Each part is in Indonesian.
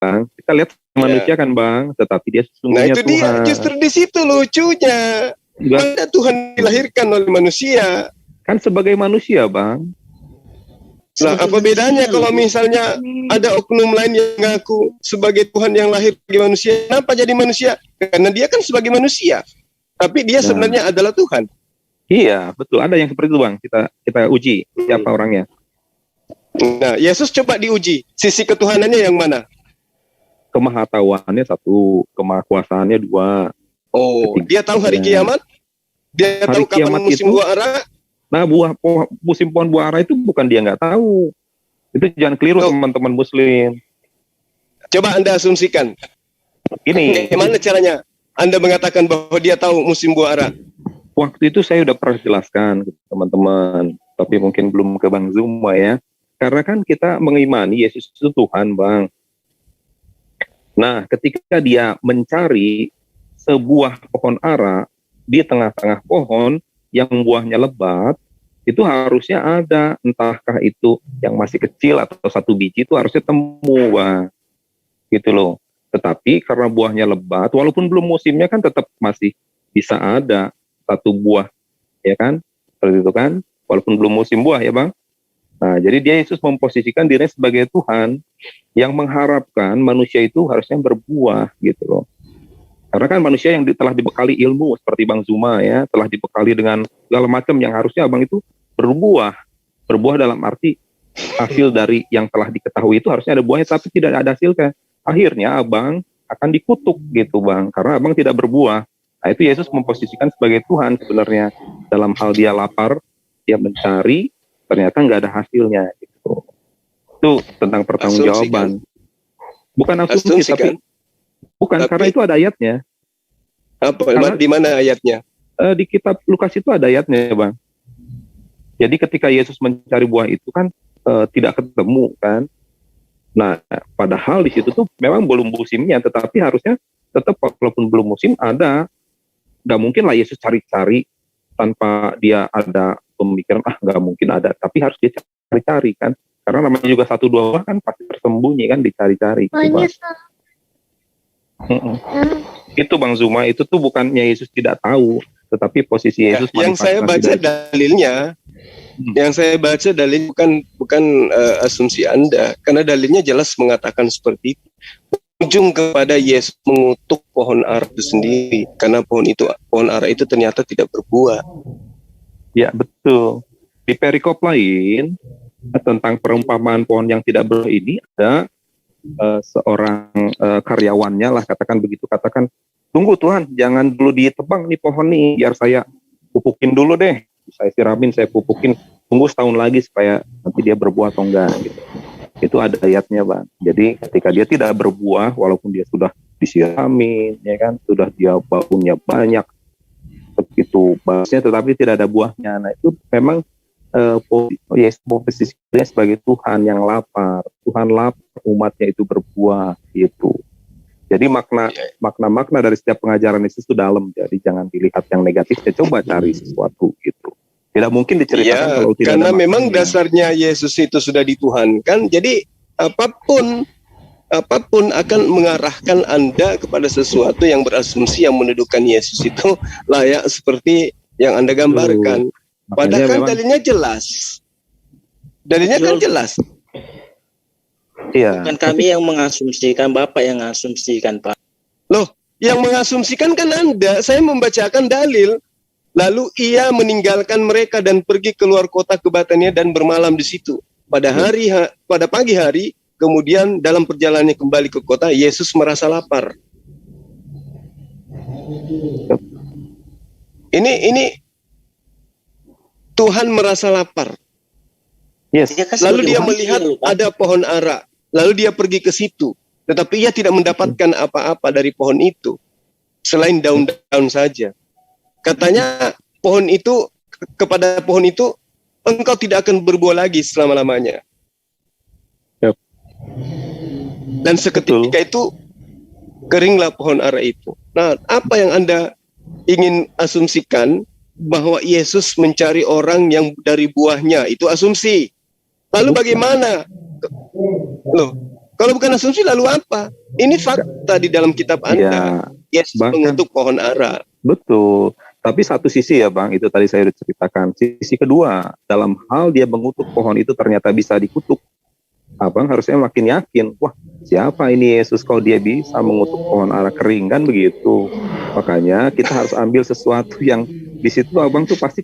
Bang. Kita lihat manusia kan Bang, tetapi dia sesungguhnya itu Tuhan. Dia justru di situ lucunya. Mana Tuhan dilahirkan oleh manusia. Kan sebagai manusia Bang. Nah, apa bedanya kalau misalnya ada oknum lain yang mengaku sebagai Tuhan yang lahir sebagai manusia? Kenapa jadi manusia? Karena dia kan sebagai manusia, tapi dia sebenarnya adalah Tuhan. Iya, betul. Ada yang seperti itu Bang. Kita uji siapa orangnya. Nah, Yesus coba diuji. Sisi ketuhanannya yang mana? Kemahatauannya satu, kemahakuasaannya dua. Oh, dia tahu hari kiamat? Dia tahu kapan musim buah ara? Nah, musim pohon buah ara itu bukan dia nggak tahu. Itu jangan keliru teman-teman Muslim. Coba Anda asumsikan. Gini. Gimana caranya Anda mengatakan bahwa dia tahu musim buah ara? Waktu itu saya udah pernah jelaskan ke teman-teman, tapi mungkin belum ke Bang Zuma ya. Karena kan kita mengimani Yesus itu Tuhan, Bang. Nah, ketika dia mencari sebuah pohon ara di tengah-tengah pohon yang buahnya lebat, itu harusnya ada, entahkah itu yang masih kecil atau satu biji itu harusnya temu, Bang. Gitu loh. Tetapi karena buahnya lebat, walaupun belum musimnya kan tetap masih bisa ada satu buah, ya kan? Seperti itu kan? Walaupun belum musim buah ya Bang. Nah, jadi dia Yesus memposisikan dirinya sebagai Tuhan yang mengharapkan manusia itu harusnya berbuah gitu loh. Karena kan manusia yang telah dibekali ilmu seperti Bang Zuma ya, telah dibekali dengan segala macam yang harusnya Abang itu berbuah. Berbuah dalam arti hasil dari yang telah diketahui itu harusnya ada buahnya, tapi tidak ada hasilnya. Akhirnya Abang akan dikutuk gitu Bang, karena Abang tidak berbuah. Nah, itu Yesus memposisikan sebagai Tuhan sebenarnya. Dalam hal dia lapar, dia mencari, ternyata nggak ada hasilnya gitu. Itu tentang pertanggungjawaban. Bukan asumsi, tapi karena itu ada ayatnya. Apa? Di mana ayatnya? Di kitab Lukas itu ada ayatnya, Bang. Jadi ketika Yesus mencari buah itu kan tidak ketemu kan. Nah, padahal di situ tuh memang belum musimnya, tetapi harusnya tetap walaupun belum musim ada. Nggak mungkin lah Yesus cari-cari tanpa dia ada pemikiran, nggak mungkin ada, tapi harus dia cari-cari kan, karena namanya juga satu dua buah kan pasti tersembunyi kan, dicari-cari itu Bang Zuma, itu tuh bukannya Yesus tidak tahu, tetapi posisi Yesus yang saya baca dalilnya bukan asumsi Anda, karena dalilnya jelas mengatakan seperti itu. Ujung kepada Yesus mengutuk pohon ara itu sendiri, karena pohon ara itu ternyata tidak berbuah. Ya betul. Di perikop lain tentang perumpamaan pohon yang tidak berbuah ini ada seorang karyawannya lah, katakan begitu, katakan, tunggu Tuhan, jangan dulu ditebang nih pohon nih, biar saya pupukin dulu deh, saya siramin, saya pupukin, tunggu setahun lagi supaya nanti dia berbuah atau enggak gitu. Itu ada ayatnya Bang. Jadi ketika dia tidak berbuah, walaupun dia sudah disiramin, ya kan, sudah dia baunya banyak, begitu basnya, tetapi tidak ada buahnya. Nah itu memang posisinya sebagai Tuhan yang lapar. Tuhan lapar, umatnya itu berbuah gitu. Jadi makna dari setiap pengajaran Yesus itu dalam. Jadi jangan dilihat yang negatifnya, coba cari sesuatu gitu. Tidak mungkin diceritakan kalau tidak karena ada memang dasarnya Yesus itu sudah dituhankan. Jadi apapun akan mengarahkan Anda kepada sesuatu yang berasumsi yang mendudukan Yesus itu layak seperti yang Anda gambarkan. Padahal kan dalilnya jelas. Dalilnya kan jelas. Iya. Bukan kami yang mengasumsikan, Bapak yang mengasumsikan, Pak. Loh, yang mengasumsikan kan Anda. Saya membacakan dalil. Lalu ia meninggalkan mereka dan pergi keluar kota ke Betania dan bermalam di situ. Pada pagi hari, kemudian dalam perjalanannya kembali ke kota, Yesus merasa lapar. Ini Tuhan merasa lapar. Yes. Lalu dia melihat ada pohon ara. Lalu dia pergi ke situ. Tetapi ia tidak mendapatkan apa-apa dari pohon itu. Selain daun-daun saja. Katanya kepada pohon itu, engkau tidak akan berbuah lagi selama-lamanya. Yep. Dan seketika itu, keringlah pohon ara itu. Nah, apa yang Anda ingin asumsikan? Bahwa Yesus mencari orang yang dari buahnya, itu asumsi. Lalu bagaimana? Loh, Kalau bukan asumsi lalu apa? Ini fakta di dalam kitab Anda. Yesus mengutuk pohon ara. Betul. Tapi satu sisi ya Bang, itu tadi saya sudah ceritakan. Sisi kedua, dalam hal dia mengutuk pohon itu ternyata bisa dikutuk. Abang harusnya makin yakin, wah siapa ini Yesus kalau dia bisa mengutuk pohon ara kering, kan begitu. Makanya kita harus ambil sesuatu yang di situ abang tuh pasti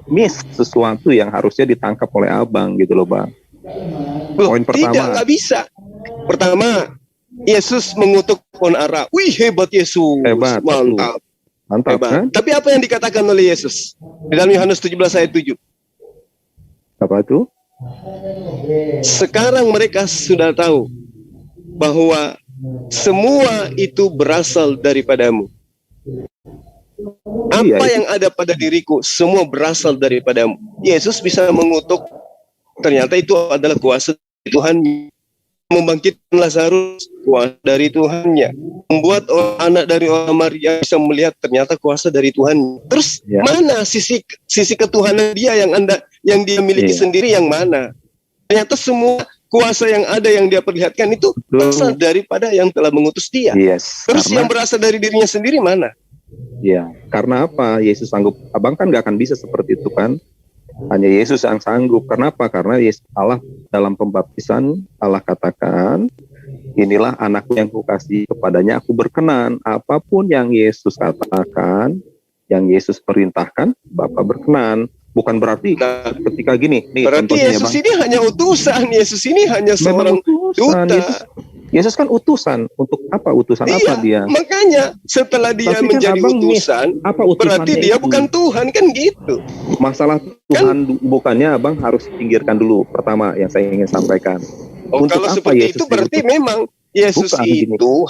miss sesuatu yang harusnya ditangkap oleh abang gitu loh Bang. Poin pertama. Tidak, nggak bisa. Pertama, Yesus mengutuk pohon ara. Wih, hebat Yesus. Hebat. Mantap. Mantap hebat. Kan? Tapi apa yang dikatakan oleh Yesus? Di dalam Yohanes 17 ayat 7. Apa itu? Sekarang mereka sudah tahu bahwa semua itu berasal daripadamu. Apa yang ada pada diriku semua berasal daripadamu. Yesus bisa mengutuk, ternyata itu adalah kuasa Tuhan. Membangkitkan Lazarus, kuasa dari Tuhannya. Membuat anak dari orang Maria bisa melihat, ternyata kuasa dari Tuhan. Terus mana sisi ketuhanan dia yang dia miliki sendiri, yang mana? Ternyata semua kuasa yang ada yang dia perlihatkan itu berasal daripada yang telah mengutus dia. Terus yang berasal dari dirinya sendiri mana? Ya, karena apa? Yesus sanggup. Abang kan gak akan bisa seperti itu kan? Hanya Yesus yang sanggup. Kenapa? Karena Yesus Allah dalam pembaptisan Allah katakan, inilah anakku yang kukasihi, kepadanya aku berkenan. Apapun yang Yesus katakan, yang Yesus perintahkan, Bapa berkenan. Bukan berarti ketika gini. Nih, berarti Yesus ini hanya utusan. Yesus ini hanya seorang duta. Yesus kan utusan. Untuk apa utusan? Apa dia? Makanya setelah dia menjadi utusan, berarti dia bukan Tuhan, kan gitu. Masalah Tuhan bukannya abang harus pinggirkan dulu. Pertama yang saya ingin sampaikan. Untuk kalau seperti itu berarti memang Yesus itu.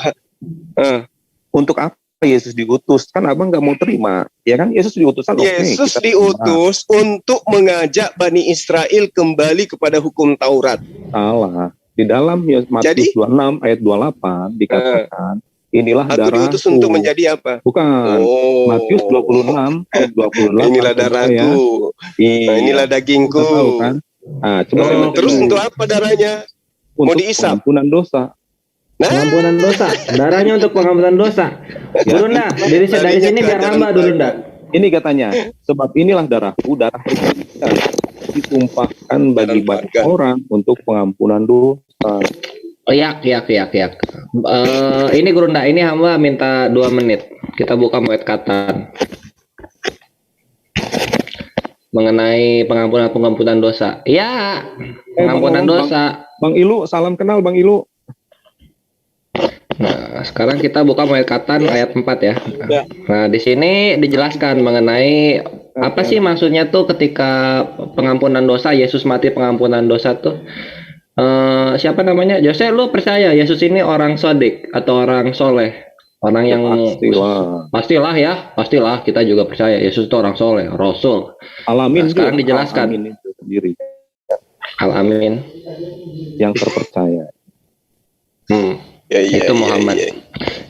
Untuk apa Yesus diutus? Kan abang nggak mau terima. Ya kan Yesus diutus. Yesus diutus untuk mengajak Bani Israel kembali kepada hukum Taurat. Salah. Di dalam Matius 26 ayat 28 dikatakan, inilah darahku. Diutus untuk menjadi apa? Bukan. Matius 26 ayat 28. Inilah darahku. Inilah dagingku. Kan? Nah, coba terus untuk apa darahnya? Mau diisap? Pengampunan dosa. Pengampunan dosa. Darahnya untuk pengampunan dosa. Durunda, dari sini biar hamba Durunda. Ini katanya, sebab inilah darahku, darah ditumpahkan bagi banyak orang untuk pengampunan dosa. Yak. Ini Gurunda, ini hamba minta 2 menit. Kita buka muat katan mengenai pengampunan dosa. Ya, pengampunan dosa. Bang Ilu, salam kenal Bang Ilu. Nah, sekarang kita buka muat katan ayat 4 ya. Nah, di sini dijelaskan mengenai apa sih maksudnya tuh ketika pengampunan dosa, Yesus mati pengampunan dosa tuh. Siapa namanya? Jose, lu percaya Yesus ini orang sodik atau orang soleh? Orang yang pastilah kita juga percaya Yesus itu orang soleh, Rasul. Al-Amin. Nah, sekarang dijelaskan. Al-Amin itu sendiri. Al-Amin yang terpercaya. Itu Muhammad.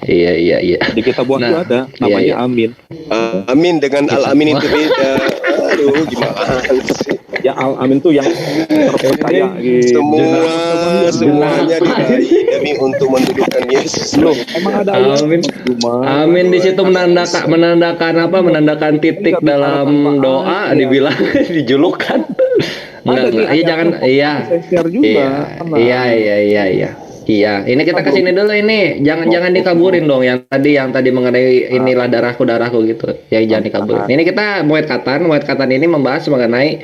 Iya. Di kitab Wahyu ada namanya Amin. Amin dengan Al-Amin itu beda. Aduh, gimana sih? Ya Al-Amin tuh yang terpercaya gitu. Semuanya diberi demi untuk mendudukkan Yesus. Loh, emang ada Amin di situ menandakan titik dalam doa, dibilang dijulukan. Jangan. Iya, ini kita kesini dulu ini. Jangan dikaburin dong yang tadi mengenai inilah darahku gitu. Ya jangan dikaburin. Ini kita Moed Katan ini membahas mengenai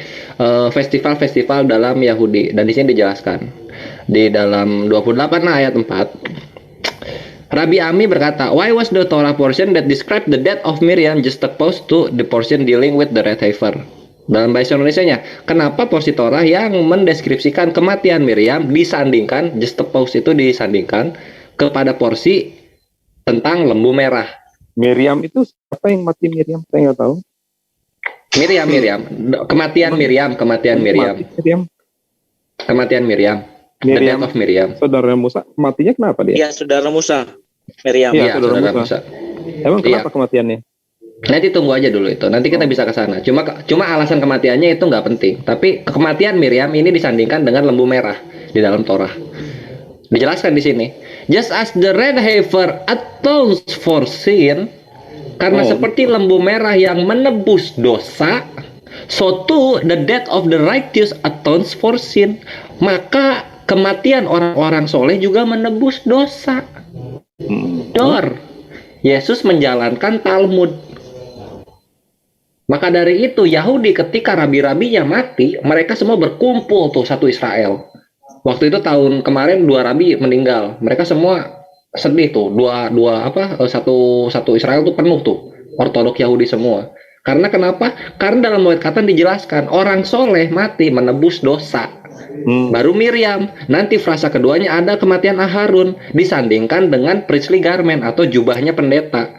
festival-festival dalam Yahudi, dan di sini dijelaskan di dalam 28 ayat 4. Rabbi Ami berkata, "Why was the Torah portion that described the death of Miriam just opposed to the portion dealing with the red heifer?" Dalam bahasa Indonesianya, kenapa porsi Torah yang mendeskripsikan kematian Miriam disandingkan, juxtapose itu disandingkan kepada porsi tentang lembu merah? Miriam itu siapa yang mati Miriam? Saya nggak tahu. Miriam. Kematian Miriam. The death of Miriam. Saudara Musa, matinya kenapa dia? Iya, saudara Musa. Miriam. Iya, saudara Musa. Emang kenapa kematiannya? Nanti tunggu aja dulu itu. Nanti kita bisa ke sana. Cuma alasan kematiannya itu nggak penting. Tapi kematian Miriam ini disandingkan dengan lembu merah di dalam Torah. Dijelaskan di sini. Just as the red heifer atones for sin, karena seperti lembu merah yang menebus dosa, so too the death of the righteous atones for sin. Maka kematian orang-orang soleh juga menebus dosa. Dor. Yesus menjalankan Talmud. Maka dari itu Yahudi ketika rabi-rabinya mati, mereka semua berkumpul tuh satu Israel. Waktu itu tahun kemarin 2 rabi meninggal. Mereka semua sedih tuh. Satu Israel tuh penuh tuh. Ortodok Yahudi semua. Karena kenapa? Karena dalam Moed Katan dijelaskan orang soleh mati menebus dosa. Baru Miriam. Nanti frasa keduanya ada kematian Aharun disandingkan dengan priestly garment atau jubahnya pendeta.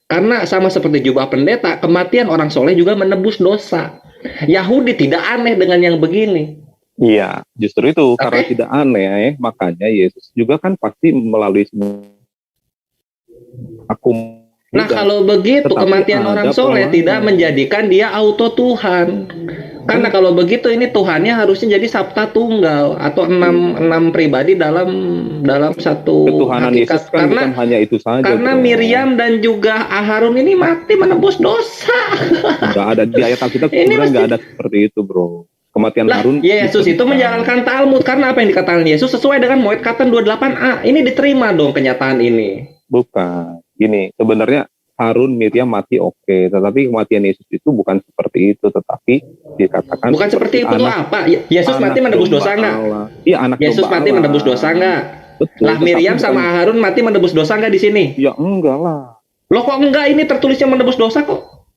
Karena sama seperti jubah pendeta, kematian orang soleh juga menebus dosa. Yahudi tidak aneh dengan yang begini. Iya, justru itu karena tidak aneh, makanya Yesus juga kan pasti melalui Nah kalau begitu kematian orang soleh tidak menjadikan dia auto Tuhan. Karena kalau begitu ini Tuhannya harusnya jadi Sabta Tunggal atau enam pribadi dalam satu ketuhanan hakikat. Yesus kan bukan hanya itu saja. Karena Miriam dan juga Aharun ini mati menebus dosa. Nggak ada di ayat Alkitab sebenarnya nggak ada seperti itu, bro. Kematian Harun. Yesus itu menjalankan Talmud karena apa yang dikatakan Yesus sesuai dengan Moed Katan 28a. Ini diterima dong kenyataan ini. Bukan. Gini, sebenarnya Harun, Miriam mati oke, tetapi kematian Yesus itu bukan seperti itu, tetapi dikatakan bukan seperti itu apa? Yesus mati menebus dosa enggak? Iya, anak Yesus mati menebus dosa enggak? Betul. Lah Miriam sama Harun mati menebus dosa enggak di sini? Ya enggak lah. Loh kok enggak, ini tertulisnya menebus dosa kok?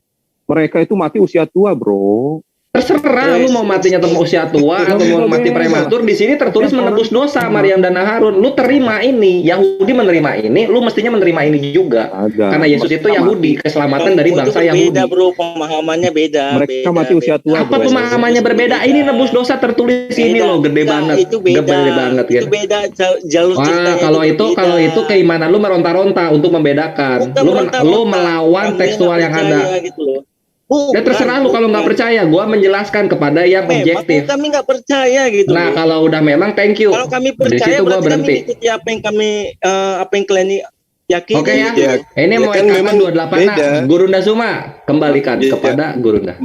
Mereka itu mati usia tua, bro. Terserah lu mau matinya usia tua atau mau mati prematur, di sini tertulis menebus dosa Maryam dan Harun. Lu terima ini, Yahudi menerima ini, lu mestinya menerima ini juga. Karena Yesus itu Yahudi, keselamatan dari bangsa Yahudi. Beda bro, pemahamannya beda. Mereka mati usia tua. Apa pemahamannya berbeda? Ini nebus dosa tertulis ini loh, gede banget. Itu beda. Gede banget itu gitu. beda jalur ceritanya. Kalau itu keimanan lu meronta-ronta untuk membedakan. Lu melawan tekstual yang ada. Gitu loh. Ya terserah lu kalau nggak percaya, gua menjelaskan kepada yang objektif. Kami nggak percaya gitu. Nah kalau udah memang thank you. Kalau kami percaya berarti kami ikuti apa yang kalian yakini. Oke ya. Ini mau kan memang 28 Gurunda Suma kembalikan kepada Gurunda.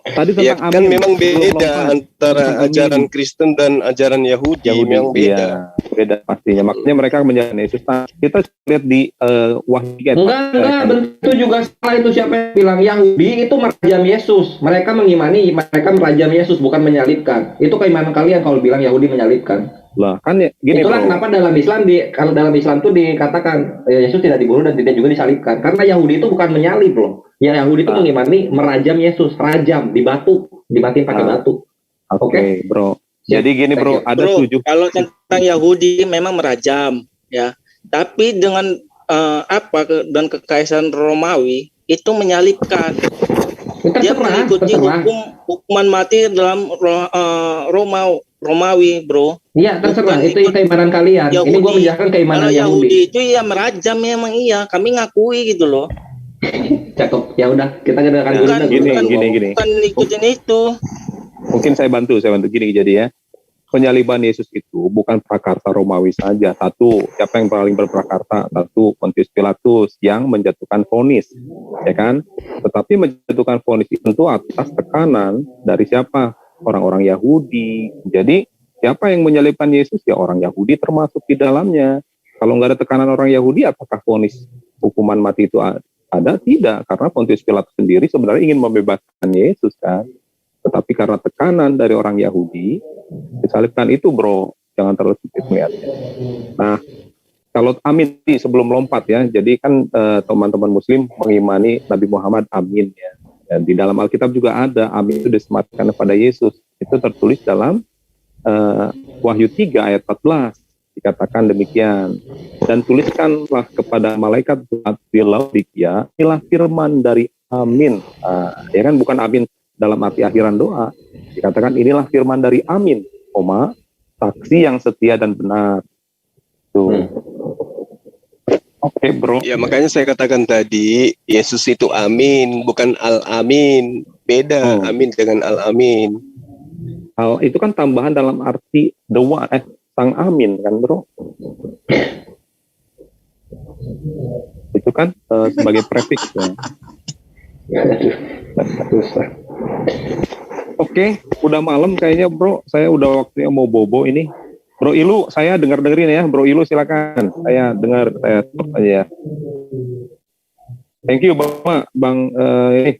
Tadi tentang kan memang beda antara ajaran Kristen dan ajaran Yahudi memang beda. Beda pastinya. Makanya mereka menjalani Yesus. Kita lihat di Wahyu. Enggak, bentuk juga salah itu siapa yang bilang Yahudi itu merajam Yesus. Mereka mengimani mereka merajam Yesus bukan menyalibkan. Itu keimanan kalian kalau bilang Yahudi menyalibkan. Lah kan ya, gini itulah bro. Kenapa kalau dalam Islam tuh dikatakan Yesus tidak dibunuh dan tidak juga disalibkan. Karena Yahudi itu bukan menyalib loh. Ya Yahudi itu mengimani merajam Yesus, rajam di batu, dimatiin pakai batu. Oke, bro. Jadi gini bro, ada 7. Kalau tentang Yahudi memang merajam ya. Tapi dengan dan kekaisaran Romawi itu menyalibkan. Dia mengikuti hukuman mati dalam Romawi, bro. Iya, terserah. Itu keimanan kalian. Yahudi. Ini gue menjelaskan keimanan Yahudi itu ya merajam memang iya. Kami ngakui gitu loh. Cakep. Ya udah, kita kedengarkan dulu. Gini. Bukan ikutin itu. Mungkin saya bantu gini jadi ya. Penyaliban Yesus itu bukan prakarsa Romawi saja. Satu, siapa yang paling berprakarsa? Satu, Pontius Pilatus yang menjatuhkan vonis, ya kan? Tetapi menjatuhkan vonis itu tentu atas tekanan dari siapa? Orang-orang Yahudi. Jadi siapa yang menyalibkan Yesus? Ya orang Yahudi termasuk di dalamnya. Kalau nggak ada tekanan orang Yahudi, apakah vonis hukuman mati itu ada? Tidak, karena Pontius Pilatus sendiri sebenarnya ingin membebaskan Yesus kan. Tetapi karena tekanan dari orang Yahudi, disalibkan itu bro, jangan terlalu sempit melihatnya. Nah, kalau amin sebelum lompat ya, jadi kan teman-teman Muslim mengimani Nabi Muhammad amin ya. Dan di dalam Alkitab juga ada amin itu disematkan kepada Yesus. Itu tertulis dalam Wahyu 3 ayat 14 dikatakan demikian. Dan tuliskanlah kepada malaikat di Laodikia, inilah firman dari amin. Ya kan bukan amin dalam arti akhiran doa, dikatakan inilah firman dari amin, saksi yang setia dan benar. Tuh. Oke, bro. Ya makanya saya katakan tadi Yesus itu amin, bukan al-amin. Beda amin dengan al-amin. Itu kan tambahan dalam arti sang amin kan, bro. Itu kan sebagai prefiks ya. Oke, udah malam kayaknya bro. Saya udah waktunya mau bobo ini. Bro Ilu, saya dengerin ya. Bro Ilu silakan. Saya dengar, saya stop aja ya. Thank you Bang ini.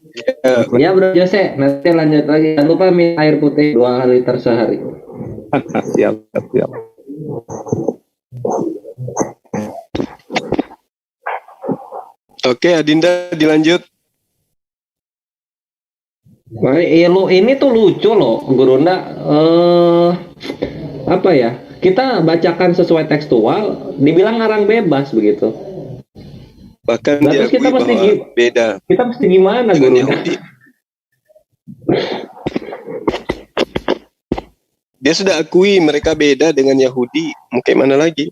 Ya Bro Jose, nanti lanjut lagi. Jangan lupa minum air putih 2 liter sehari. siap. Oke, Adinda dilanjut. Nah, ini tuh lucu loh, Gurunda. Apa ya? Kita bacakan sesuai tekstual, dibilang ngarang bebas begitu. Bahkan Terus diakui bahwa beda. Kita mesti gimana, Gurunda? Dia sudah akui mereka beda dengan Yahudi. Mungkin mana lagi?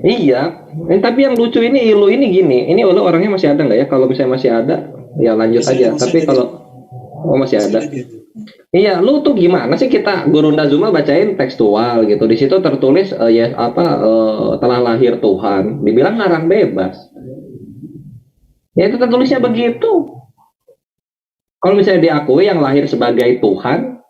Iya, tapi yang lucu ini Ilu ini gini. Ini Ilu orangnya masih ada nggak ya? Kalau misalnya masih ada, ya lanjut aja. Tapi kalau masih ada. Iya, lu tuh gimana sih kita Gurunda Zuma bacain tekstual gitu. Di situ tertulis telah lahir Tuhan. Dibilang ngarang bebas. Ya itu tertulisnya begitu. Kalau misalnya diakui yang lahir sebagai Tuhan,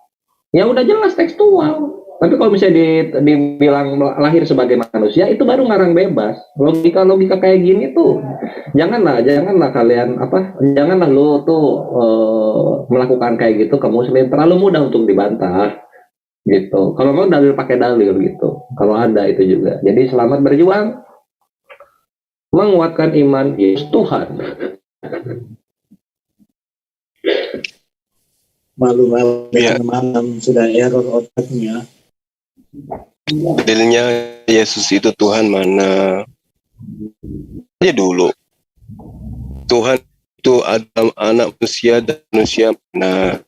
ya udah jelas tekstual. Tapi kalau misalnya dibilang lahir sebagai manusia, itu baru ngarang bebas. Logika kayak gini tuh, janganlah kalian janganlah lu tuh melakukan kayak gitu ke Muslim. Terlalu mudah untuk dibantah, gitu. Kalau mau dalil pakai dalil gitu. Kalau ada itu juga. Jadi selamat berjuang, menguatkan iman Yesus Tuhan. Malu-malu malam sudah error otaknya. Dalilnya Yesus itu Tuhan mana? Ya dulu. Tuhan itu Adam, anak manusia dan manusia mana?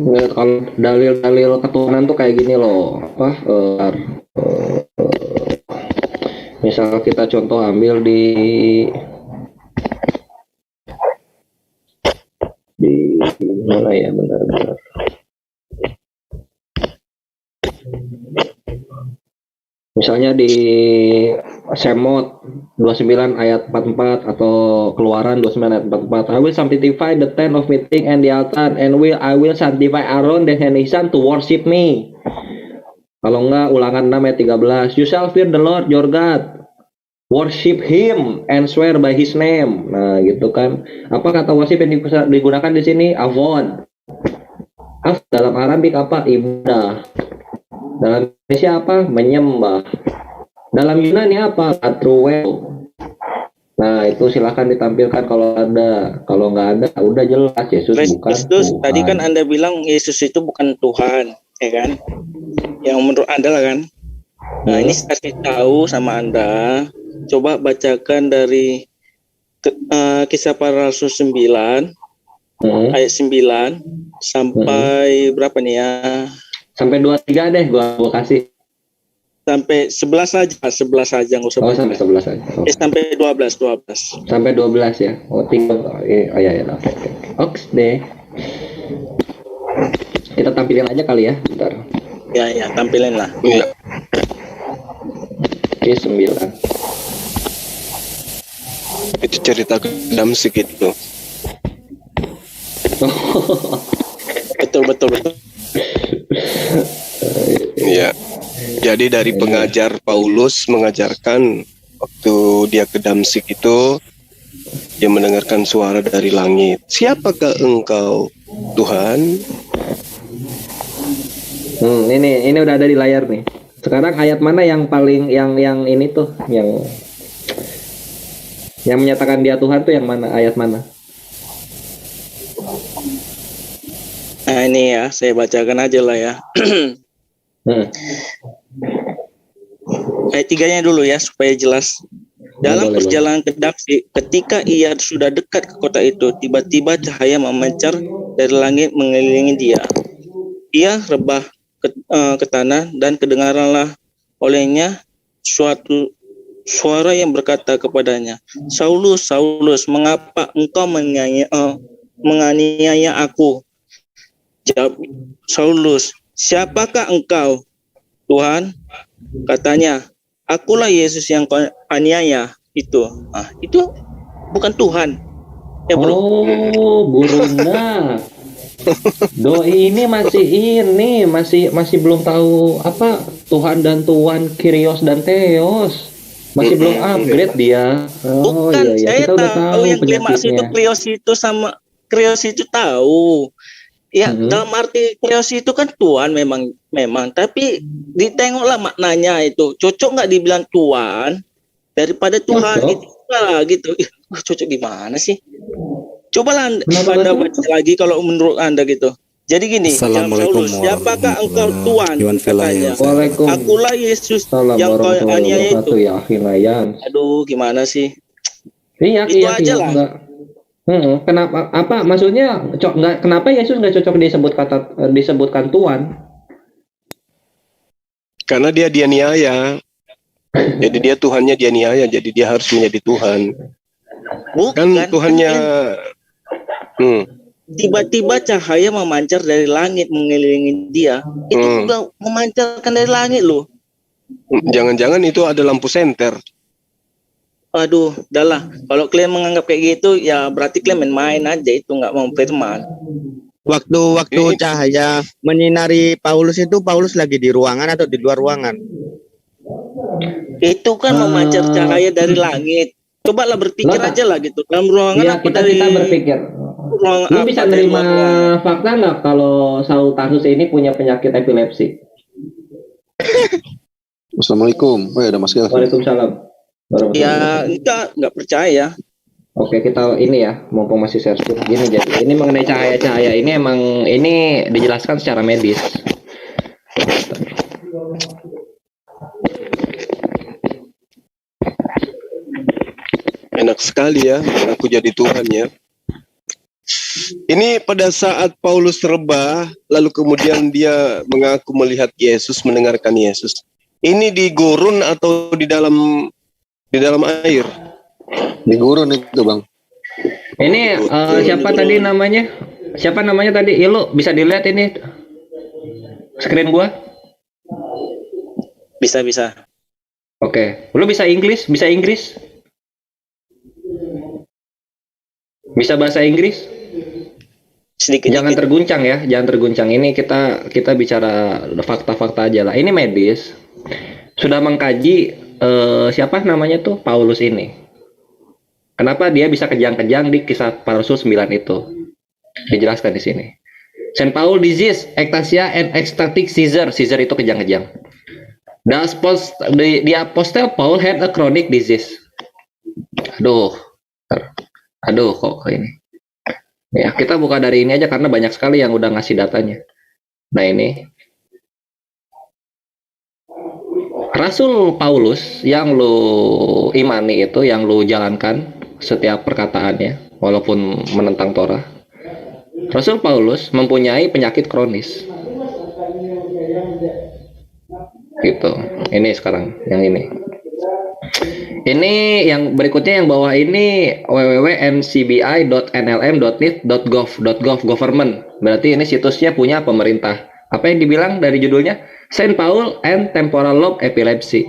Ya, kalau dalil-dalil ketuhanan tuh kayak gini loh. Misal kita contoh ambil di mana ya, benar-benar. Misalnya di Semot 29 ayat 44 atau Keluaran 29 ayat 44. I will sanctify the tent of meeting and the altar, and I will sanctify Aaron and his son to worship me. Kalau enggak Ulangan 6 ayat 13. You shall fear the Lord your God, worship him and swear by his name. Nah, gitu kan. Apa kata worship yang digunakan di sini? Avod. Dalam Arabik apa? Ibadah. Dalam Indonesia apa? Menyembah. Dalam Yunani apa? Atruel. Nah, itu silakan ditampilkan kalau ada. Kalau nggak ada, udah jelas Yesus bukan Tuhan. Tadi kan Anda bilang Yesus itu bukan Tuhan, ya kan? Yang menurut Anda lah kan? Nah, ini saya kasih tahu sama Anda. Coba bacakan dari Kisah Para Rasul 9 ayat 9 sampai berapa nih ya? Sampai 23 deh gua kasih. Sampai 11 saja nggak usah. Sampai 11 aja. Sampai 12. Sampai 12 ya. Ya. Oke deh. Kita tampilin aja kali ya, bentar. Ya, tampilin lah. Ya. Oke, 9. Itu cerita Damsik itu. Betul. Iya. Jadi dari pengajar Paulus mengajarkan waktu dia ke Damsik itu, dia mendengarkan suara dari langit. Siapakah engkau, Tuhan? Ini udah ada di layar nih. Sekarang ayat mana yang paling yang ini tuh yang menyatakan dia Tuhan tuh yang mana? Ayat mana? Nah ini ya, saya bacakan aja lah ya. Ayat 3-nya dulu ya supaya jelas. Dalam perjalanan ke Damsik, ketika ia sudah dekat ke kota itu, tiba-tiba cahaya memancar dari langit mengelilingi dia. Ia rebah ke tanah dan kedengaranlah olehnya suatu suara yang berkata kepadanya, Saulus, Saulus, mengapa engkau menganiaya aku? Jawab Saulus, siapakah engkau? Tuhan, katanya, akulah Yesus yang kau aniaya itu. Itu bukan Tuhan. Ya bro. Oh, burungnya. Doi ini masih belum tahu apa Tuhan dan Tuan, Kyrios dan Theos. Masih belum upgrade dia. Oh, Bukan, iya. saya Kita udah tahu tahu yang maksud itu penyakitnya. Krios itu tahu. Ya, dalam arti Krios itu kan Tuhan memang, tapi ditengoklah maknanya itu. Cocok nggak dibilang Tuhan daripada Tuhan Cocok. itu lah gitu. Cocok gimana sih? Cobalah Kenapa Anda nggak baca lagi kalau menurut Anda gitu. Jadi gini, Assalamualaikum Saulus, siapakah engkau Tuhan? Katanya. Waalaikumsalam Akulah Yesus yang kau aniaya itu. ya Hilayan. Aduh, gimana sih? Iya, Itu aja lah. Enggak. Kenapa? Apa maksudnya? Kenapa Yesus nggak cocok disebutkan Tuhan? Karena dia dianiaya. Jadi dia Tuhannya dianiaya, jadi dia harus menjadi Tuhan. Bukan, Kan Tuhannya tiba-tiba cahaya memancar dari langit mengelilingi dia. Itu juga memancarkan dari langit loh. Jangan-jangan itu ada lampu senter. Aduh, udahlah. Kalau kalian menganggap kayak gitu, ya berarti kalian main aja, itu nggak mau firman. Waktu cahaya menyinari Paulus itu, Paulus lagi di ruangan atau di luar ruangan? Itu kan memancar cahaya dari langit. Cobalah berpikir aja lah gitu. Dalam ruangan Iya, apa kita berpikir. ruangan Lu apa bisa dari nerima ruangan? fakta nggak kalau Saul Tarsus ini punya penyakit epilepsi? Assalamualaikum. Oh ya, ada Mas Gil. Waalaikumsalam. Ya, nggak percaya. Oke, kita ini ya, mumpung masih share screen. Gini, jadi ini mengenai cahaya-cahaya ini emang ini dijelaskan secara medis. Enak sekali ya, aku jadi Tuhan ya. Ini pada saat Paulus rebah, lalu kemudian dia mengaku melihat Yesus, mendengarkan Yesus. Ini di gurun atau di dalam air? Di gurun itu, Bang. Ini siapa tadi namanya? Siapa namanya tadi? Ilu bisa dilihat ini screen gua? Bisa. Oke. Lu bisa Inggris? Bisa Inggris? Bisa bahasa Inggris? Sedikit. Jangan terguncang ya, jangan terguncang. Ini kita bicara fakta-fakta aja lah. Ini medis. Sudah mengkaji siapa namanya tuh Paulus ini. Kenapa dia bisa kejang-kejang di kisah Rasul 9 itu? Dijelaskan di sini. Saint Paul disease, ectasia and ecstatic seizure. Seizure itu kejang-kejang. The Apostle Paul had a chronic disease. Aduh kok ini. Ya, kita buka dari ini aja karena banyak sekali yang udah ngasih datanya. Nah, ini Rasul Paulus yang lu imani itu, yang lu jalankan setiap perkataannya walaupun menentang Torah. Rasul Paulus mempunyai penyakit kronis. Gitu. Ini sekarang yang ini. Ini yang berikutnya yang bawah ini www.ncbi.nlm.nit.gov government. Berarti ini situsnya punya pemerintah. Apa yang dibilang dari judulnya? Saint Paul and Temporal Lobe Epilepsy.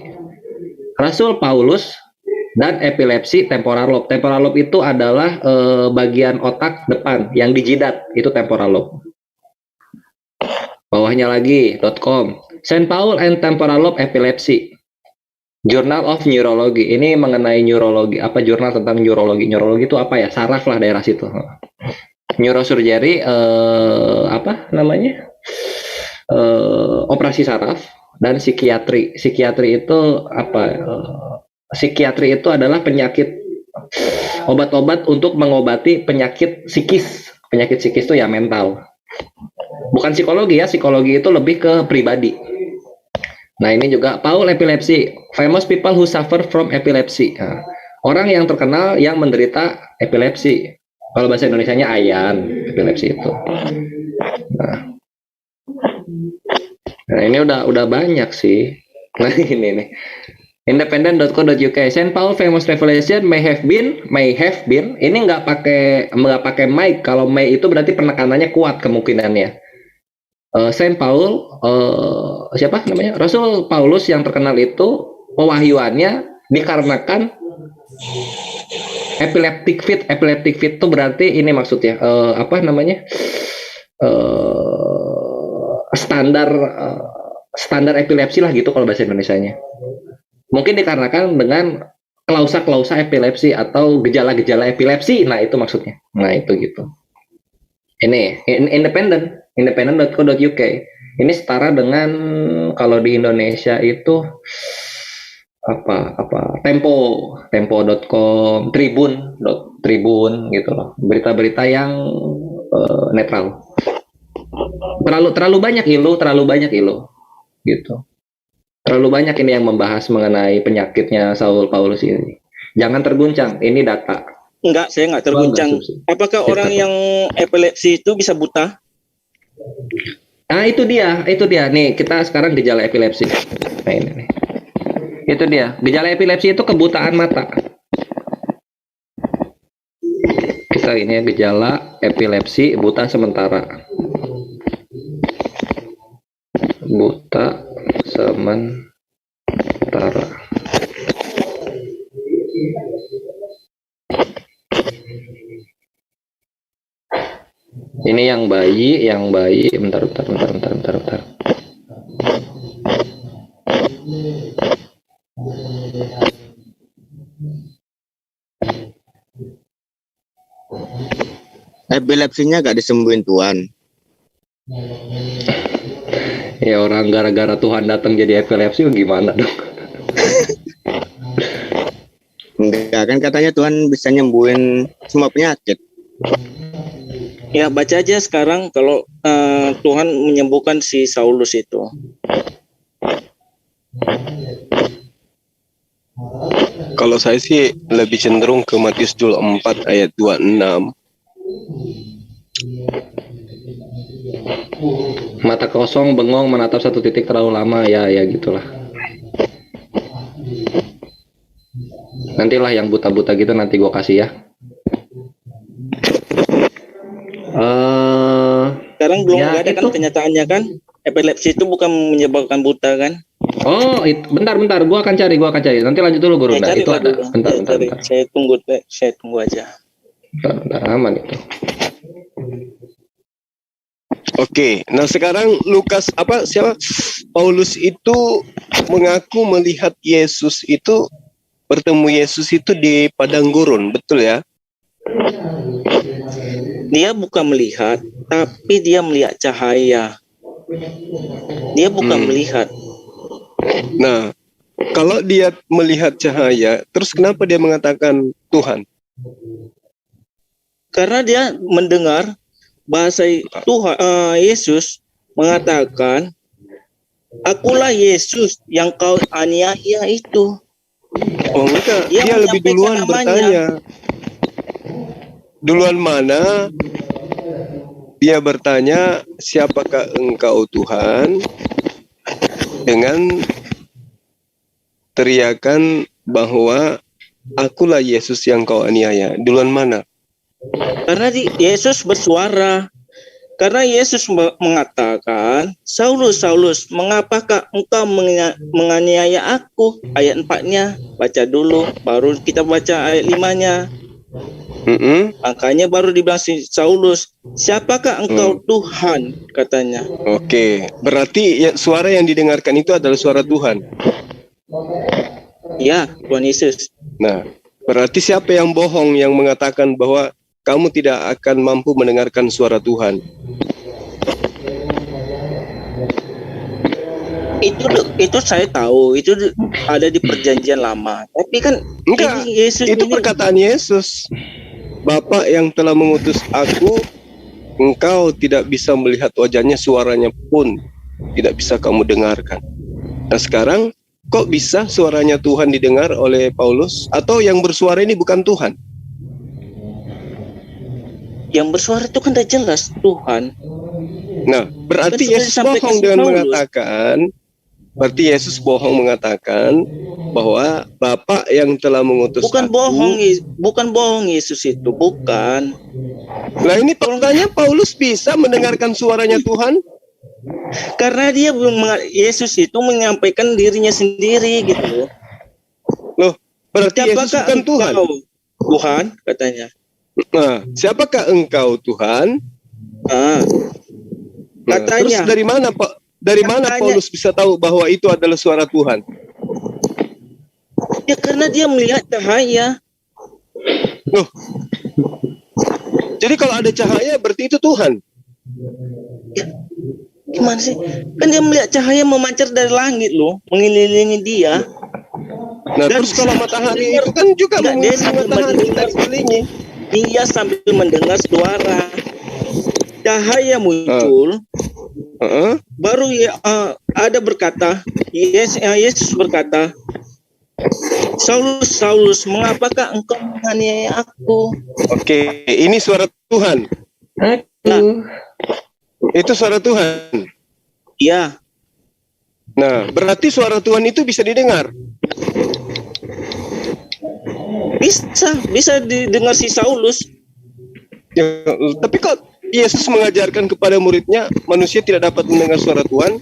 Rasul Paulus dan epilepsi temporal lobe. Temporal lobe itu adalah bagian otak depan yang dijidat, itu temporal lobe. Bawahnya lagi .com. Saint Paul and Temporal Lobe Epilepsy. Journal of Neurology. Ini mengenai neurologi. Apa jurnal tentang neurologi? Neurologi itu apa ya? Saraf lah daerah situ. Neurosurgery apa namanya? Operasi saraf dan psikiatri. Psikiatri itu apa? Psikiatri itu adalah penyakit, obat-obat untuk mengobati penyakit psikis. Penyakit psikis itu ya mental. Bukan psikologi ya. Psikologi itu lebih ke pribadi. Nah, ini juga Paul epilepsy, famous people who suffer from epilepsy. Nah, orang yang terkenal yang menderita epilepsi. Kalau bahasa Indonesianya ayan, epilepsi itu. Nah ini udah banyak sih. Nah ini nih. Independent.co.uk. Saint Paul famous revelation may have been. Ini nggak pakai mic. Kalau may itu berarti penekanannya kuat kemungkinannya. Saint Paul siapa namanya? Rasul Paulus yang terkenal itu pewahyuannya dikarenakan epileptic fit. Epileptic fit itu berarti ini maksudnya apa namanya? Standar standar epilepsi lah gitu kalau bahasa Indonesianya. Mungkin dikarenakan dengan klausa-klausa epilepsi atau gejala-gejala epilepsi. Nah, itu maksudnya. Nah, itu gitu. Ini independent.co.uk. Ini setara dengan kalau di Indonesia itu apa tempo.com, tribun gitu loh. Berita-berita yang netral. Terlalu banyak ilo gitu. Terlalu banyak ini yang membahas mengenai penyakitnya Saul Paulus ini. Jangan terguncang, ini data. Enggak, saya enggak terguncang. Apakah orang yang epilepsi itu bisa buta? Nah, itu dia. Nih, kita sekarang gejala epilepsi. Nah, ini nih. Itu dia. Gejala epilepsi itu kebutaan mata. Kita ini ya, gejala epilepsi buta sementara. Buta sementara. Ini yang bayi, bentar. Epilepsinya gak disembuhin Tuhan. Ya orang gara-gara Tuhan datang jadi epilepsi gimana dong? Enggak, kan katanya Tuhan bisa nyembuhin semua penyakit. Ya baca aja sekarang kalau Tuhan menyembuhkan si Saulus itu. Kalau saya sih lebih cenderung ke Matius 24 ayat 26. Mata kosong, bengong, menatap satu titik terlalu lama, ya gitulah. Nantilah yang buta-buta gitu nanti gue kasih ya. Sekarang belum ya, ada kan kenyataannya kan? Epilepsi itu bukan menyebabkan buta kan? Oh, bentar, gue akan cari. Nanti lanjut dulu Guru. Nah, itu ada. Bentar. Saya tunggu aja. Bentar, aman itu. Oke, nah sekarang Paulus itu mengaku melihat Yesus itu, bertemu Yesus itu di padang gurun, betul ya? Dia bukan melihat, tapi dia melihat cahaya. Dia bukan melihat. Nah, kalau dia melihat cahaya, terus kenapa dia mengatakan Tuhan? Karena dia mendengar bahasa Tuhan, Yesus mengatakan, "Akulah Yesus yang kau aniaya itu." Oh enggak, dia lebih duluan bertanya. Duluan mana? Dia bertanya, "Siapakah engkau Tuhan?" Dengan teriakan bahwa akulah Yesus yang kau aniaya. Duluan mana? Karena Yesus bersuara. Karena Yesus mengatakan, "Saulus, Saulus, mengapakah engkau menganiaya aku?" Ayat 4-nya, baca dulu, baru kita baca ayat 5-nya. Makanya baru dibilang Saulus, "Siapakah engkau Tuhan?" katanya. Oke, berarti suara yang didengarkan itu adalah suara Tuhan. Ya, Tuhan Yesus. Nah, berarti siapa yang bohong yang mengatakan bahwa kamu tidak akan mampu mendengarkan suara Tuhan? Itu saya tahu, itu ada di perjanjian lama. Tapi kan enggak, Yesus itu perkataan Yesus. Bapa yang telah mengutus aku, engkau tidak bisa melihat wajahnya, suaranya pun tidak bisa kamu dengarkan. Nah sekarang, kok bisa suaranya Tuhan didengar oleh Paulus? Atau yang bersuara ini bukan Tuhan? Yang bersuara itu kan udah jelas Tuhan. Nah, berarti Yesus bohong dengan mengatakan, bahwa Bapa yang telah mengutus bukan bohong Yesus itu, bukan. Nah ini pertanyaan, Paulus bisa mendengarkan suaranya Tuhan? Karena Yesus itu menyampaikan dirinya sendiri gitu. Berarti Yesus Siapakah bukan Tuhan. engkau, Tuhan, katanya. Nah, siapakah engkau Tuhan? Ah, Nah, terus katanya. dari mana Pak? Dari mana Katanya. Paulus bisa tahu bahwa itu adalah suara Tuhan? Ya karena dia melihat cahaya. Loh. Jadi kalau ada cahaya berarti itu Tuhan. Gimana sih? Kan dia melihat cahaya memancar dari langit loh, mengelilingi dia. Nah, Dan terus kalau matahari itu kan juga Enggak, dia mengelilingi sambil matahari mendengar, sekelilingi. dia sambil mendengar suara cahaya muncul. Baru ada berkata, Yesus berkata, Saulus, Saulus, mengapakah engkau menganiaya aku? Oke, ini suara Tuhan. Itu suara Tuhan. Ya, Nah, berarti suara Tuhan itu bisa didengar. bisa didengar si Saulus. Ya, tapi kok Yesus mengajarkan kepada muridnya manusia tidak dapat mendengar suara Tuhan?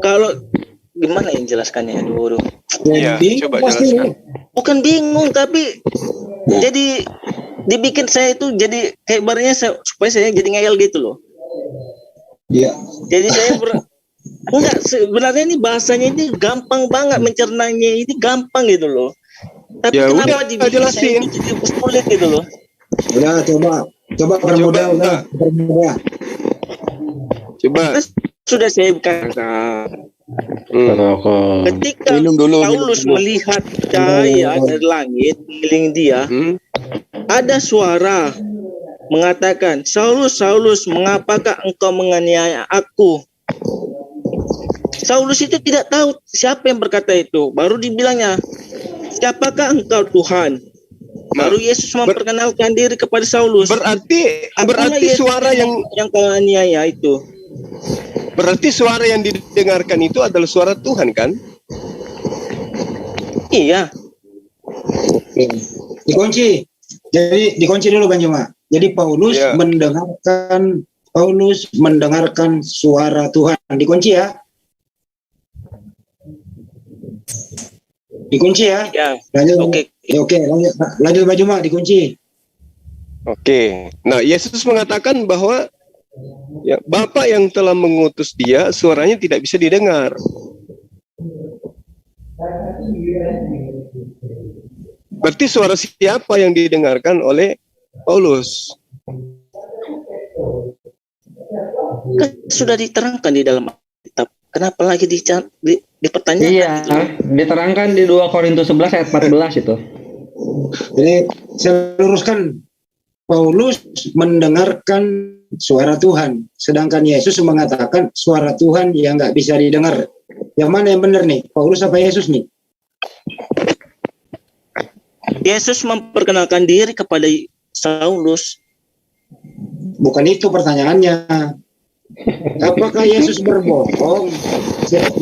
Kalau gimana yang jelaskannya dulu? Iya, coba jelaskan. Bukan bingung, tapi jadi dibikin saya itu jadi kayak barangnya supaya saya jadi ngeyel gitu loh. Iya. Jadi saya enggak, sebenarnya ini bahasanya ini gampang banget mencernanya, ini gampang gitu loh. Tapi Ya kenapa udah, dibikin jelasin. saya itu jadi sulit gitu loh? Udah coba permudah, udah permudah. Coba. Kan sudah saya katakan. Ketika Minum dulu, Paulus melihat cahaya dari langit mengelilingi dia, ada suara mengatakan, Saulus, Saulus, mengapakah engkau menganiaya aku? Saulus itu tidak tahu siapa yang berkata itu. Baru dibilangnya, siapakah engkau Tuhan? Baru Yesus memperkenalkan diri kepada Saulus. Berarti Yesus suara yang kau aniaya itu. berarti suara yang didengarkan itu adalah suara Tuhan kan? Iya. Dikunci. Jadi dikunci dulu Bang Juma. Jadi Paulus mendengarkan suara Tuhan. Dikunci ya. Dikunci ya. Ya. Lanjut. Oke. Lanjut Bang Juma, dikunci. Oke. Nah, Yesus mengatakan bahwa ya, Bapa yang telah mengutus dia, suaranya tidak bisa didengar. Berarti suara siapa yang didengarkan oleh Paulus? Kan sudah diterangkan di dalam kitab. Kenapa lagi dipertanyakan? Iya, gitu? diterangkan di 2 Korintus 11 ayat 14 itu. Jadi saya luruskan, Paulus mendengarkan suara Tuhan, sedangkan Yesus mengatakan suara Tuhan yang nggak bisa didengar. Yang mana yang benar nih, Paulus apa Yesus nih? Yesus memperkenalkan diri kepada Saulus. Bukan itu pertanyaannya. Apakah Yesus berbohong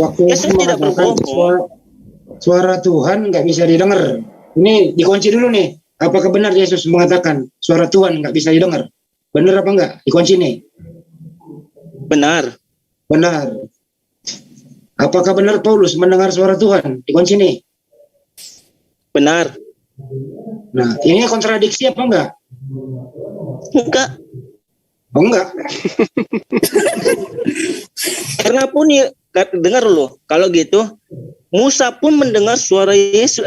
waktu Yesus tidak mengatakan berbohong. suara Tuhan nggak bisa didengar? Ini dikunci dulu nih. Apakah benar Yesus mengatakan suara Tuhan nggak bisa didengar? Benar apa enggak? Dikunci nih. Benar. Benar. Apakah benar Paulus mendengar suara Tuhan? Dikunci nih. Benar. Nah, ini kontradiksi apa enggak? Enggak. Oh, enggak. Karena pun dengar loh, kalau gitu Musa pun mendengar suara Yesus.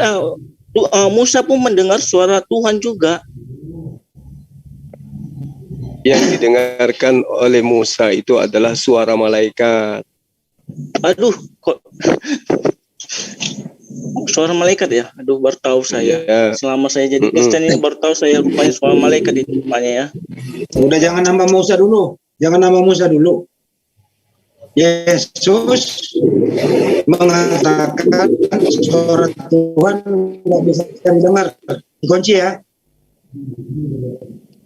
Musa pun mendengar suara Tuhan juga. Yang didengarkan oleh Musa itu adalah suara malaikat. Aduh, kok suara malaikat ya? Aduh, baru tahu saya. Ya. Selama saya jadi Kristen ini baru tahu saya rupanya suara malaikat itu rupanya ya. Udah jangan nambah Musa dulu. Jangan nambah Musa dulu. Yesus mengatakan suara Tuhan nggak bisa didengar. Dikunci ya.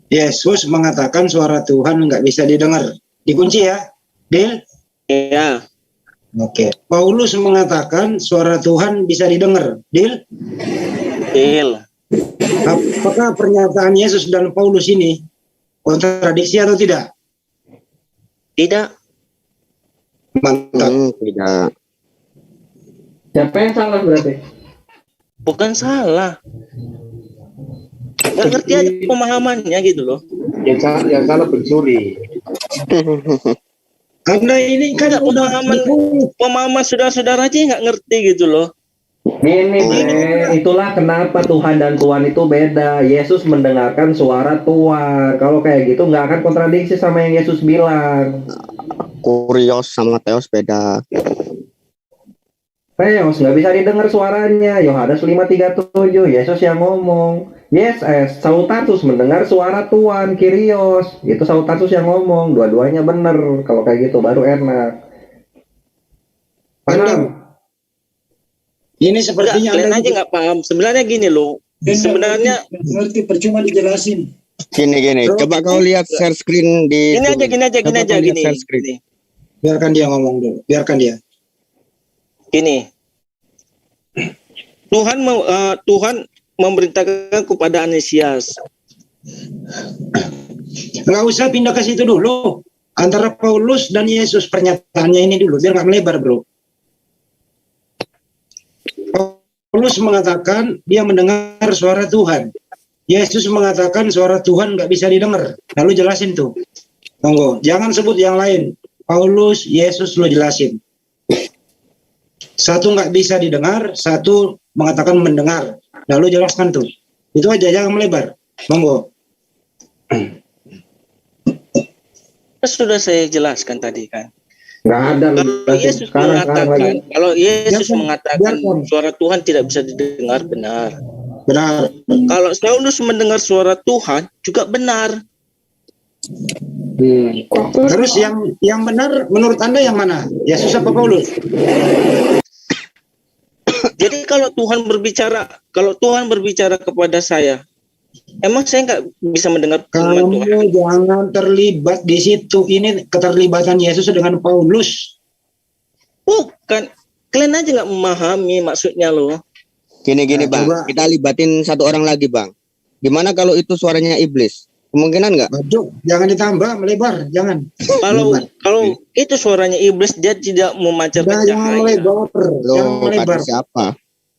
Yesus mengatakan suara Tuhan nggak bisa didengar. Dikunci ya. Deal? Ya. Oke. Paulus mengatakan suara Tuhan bisa didengar. Deal? Deal. Apakah pernyataan Yesus dan Paulus ini kontradiksi atau tidak? Tidak. Mantap. Tidak. Siapa yang salah berarti? Bukan salah. Nggak ngerti aja pemahamannya gitu loh. Yang salah pencuri. Karena ini kan Nggak pemahaman saudara-saudara aja nggak ngerti gitu loh. Gini, itulah kenapa Tuhan dan Tuhan itu beda. Yesus mendengarkan suara Tuhan. Kalau kayak gitu nggak akan kontradiksi sama yang Yesus bilang. Kurios sama Theos beda. Theos nggak bisa didengar suaranya. Yohanes 5:37, Yesus yang ngomong. Saul Tarsus mendengar suara Tuhan, Kyrios. Itu Saul Tarsus yang ngomong. Dua-duanya benar. Kalau kayak gitu baru enak. Paham? ini sepertinya Kalian aja nggak paham. Sebenarnya gini loh. Sebenarnya ngerti percuma dijelasin. Gini. Coba kau lihat share screen di. gini aja. Share screen. Biarkan dia ngomong dulu. Biarkan dia. Gini. Tuhan memerintahkan kepada Ananias. Nggak usah pindah ke situ dulu. Antara Paulus dan Yesus pernyataannya ini dulu. Biar nggak melebar, bro. Paulus mengatakan dia mendengar suara Tuhan. Yesus mengatakan suara Tuhan nggak bisa didengar. Lalu jelasin tuh. Tunggu, jangan sebut yang lain. Paulus, Yesus lo jelasin. Satu nggak bisa didengar, satu mengatakan mendengar. Lalu jelaskan tuh. Itu aja, jangan melebar. Monggo. Sudah saya jelaskan tadi kan. Nggak ada. Kalau Yesus mengatakan biarkan. suara Tuhan tidak bisa didengar, benar. Benar. Kalau Saulus mendengar suara Tuhan juga benar. Terus yang benar menurut Anda yang mana? Yesus apa Paulus? Jadi kalau Tuhan berbicara kepada saya, emang saya nggak bisa mendengar firman Kamu Tuhan? jangan terlibat di situ. Ini keterlibatan Yesus dengan Paulus. Bukan, kalian aja nggak memahami maksudnya loh. Gini Nah, Bang, coba. kita libatin satu orang lagi Bang. Gimana kalau itu suaranya iblis? Kemungkinan nggak? Aduh, jangan ditambah, melebar, jangan. Kalau itu suaranya iblis, dia tidak memancarkan Jangan cahaya. melebar, jangan Loh, melebar. kata siapa?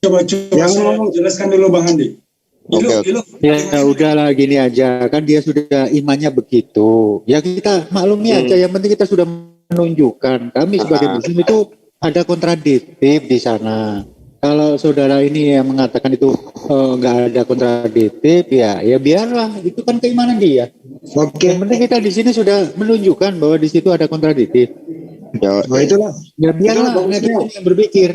Coba Jangan ngomong. jelaskan dulu Bang Andi. Oke. Ya udahlah gini aja, kan dia sudah imannya begitu. Ya kita maklumi aja, yang penting kita sudah menunjukkan. Kami sebagai muslim itu ada kontradiktif di sana. Kalau saudara ini yang mengatakan itu nggak ada kontradiktif, ya biarlah, itu kan keimanan dia. Oke. Yang penting kita di sini sudah menunjukkan bahwa di situ ada kontradiktif. Nah, itulah. Ya biarlah, Itulah bagusnya. kita yang berpikir.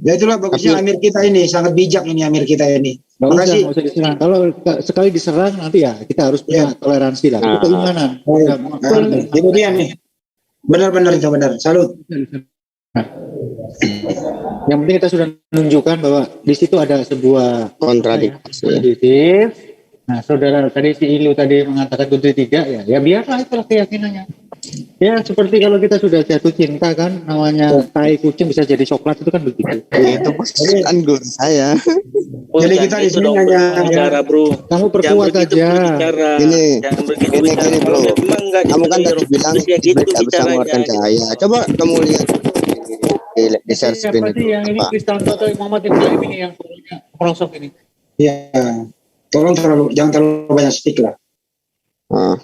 Ya itulah bagusnya Amir kita ini, sangat bijak ini Amir kita ini. Nggak Makasih. usah diserang. Kalau sekali diserang nanti ya kita harus punya toleransi lah. Itu keimanan. Oh, Ya, itu dia nih. Benar-benar itu benar. Salut. Yang penting kita sudah menunjukkan bahwa di situ ada sebuah Kontradiksi. kontradiktif. Nah, saudara tadi si Ilu tadi mengatakan itu tidak, ya biarlah, itulah keyakinannya. Ya seperti kalau kita sudah jatuh cinta kan, namanya tai kucing bisa jadi coklat, itu kan begitu. Itu kan guru saya. Jadi kita di sini hanya bicara, bro. Kamu perkuat aja. Gini, Jangan begitu gini, bicara. bro. Kalau memang nggak Kamu kan didengar tadi bilang Roh Kudus, ya gitu iblis tak bisa mengeluarkan bicaranya. cahaya. Coba kamu lihat di share screen Siapa sih yang ini Pak. Kristanto atau Muhammad Ibrahim ini yang punya merosok ini? ya. Tolong jangan terlalu banyak stick lah. Ah.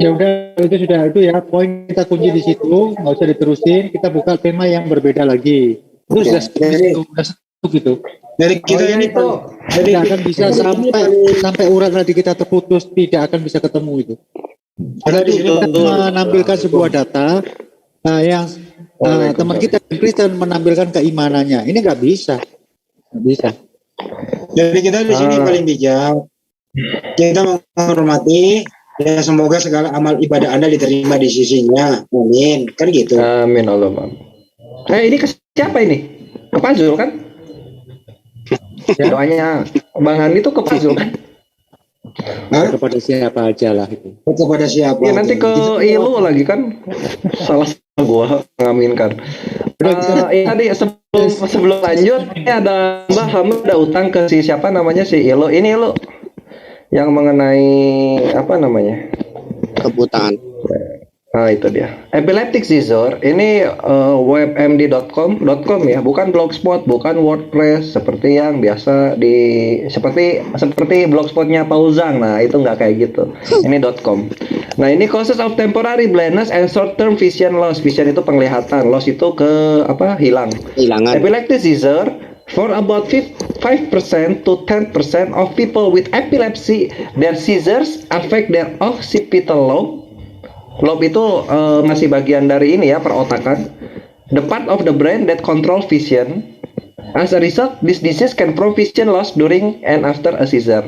Ya udah, itu ya poin kita kunci di situ, nggak usah diterusin. Kita buka tema yang berbeda lagi. Itu sudah satu gitu. Dari kita ini itu Tidak akan bisa sampai urat tadi kita terputus, tidak akan bisa ketemu itu. Karena di sini kita menampilkan sebuah data yang teman kita Kristen menampilkan keimanannya. Ini nggak bisa. Jadi kita di sini paling bijak. Kita menghormati. Ya semoga segala amal ibadah Anda diterima di sisinya. Amin. Kan gitu. Amin Allahumma. Ini ke siapa ini? Ke Pazul kan? Ya, doanya Bang Andi itu ke Pazul kan? Hah? Kepada siapa aja lah itu. Kepada siapa? Ya nanti ke Ilu lagi kan? Salah gua ngaminkan. Tadi sebelum lanjut, ini ada Mbak Hamid ada utang ke si siapa namanya si Ilu. Ini Ilu yang mengenai apa namanya? Kebutaan. Nah itu dia. Epileptic seizure ini webmd.com ya, bukan blogspot, bukan WordPress seperti yang biasa seperti blogspotnya Pauzang. Nah itu nggak kayak gitu. Ini .com. Nah ini causes of temporary blindness and short term vision loss. Vision itu penglihatan, loss itu hilang. Epileptic seizure for about 5% to 10% of people with epilepsy, their seizures affect their occipital lobe. Lobe itu masih bagian dari ini ya, perotakan. The part of the brain that control vision. As a result, this disease can prompt vision loss during and after a seizure.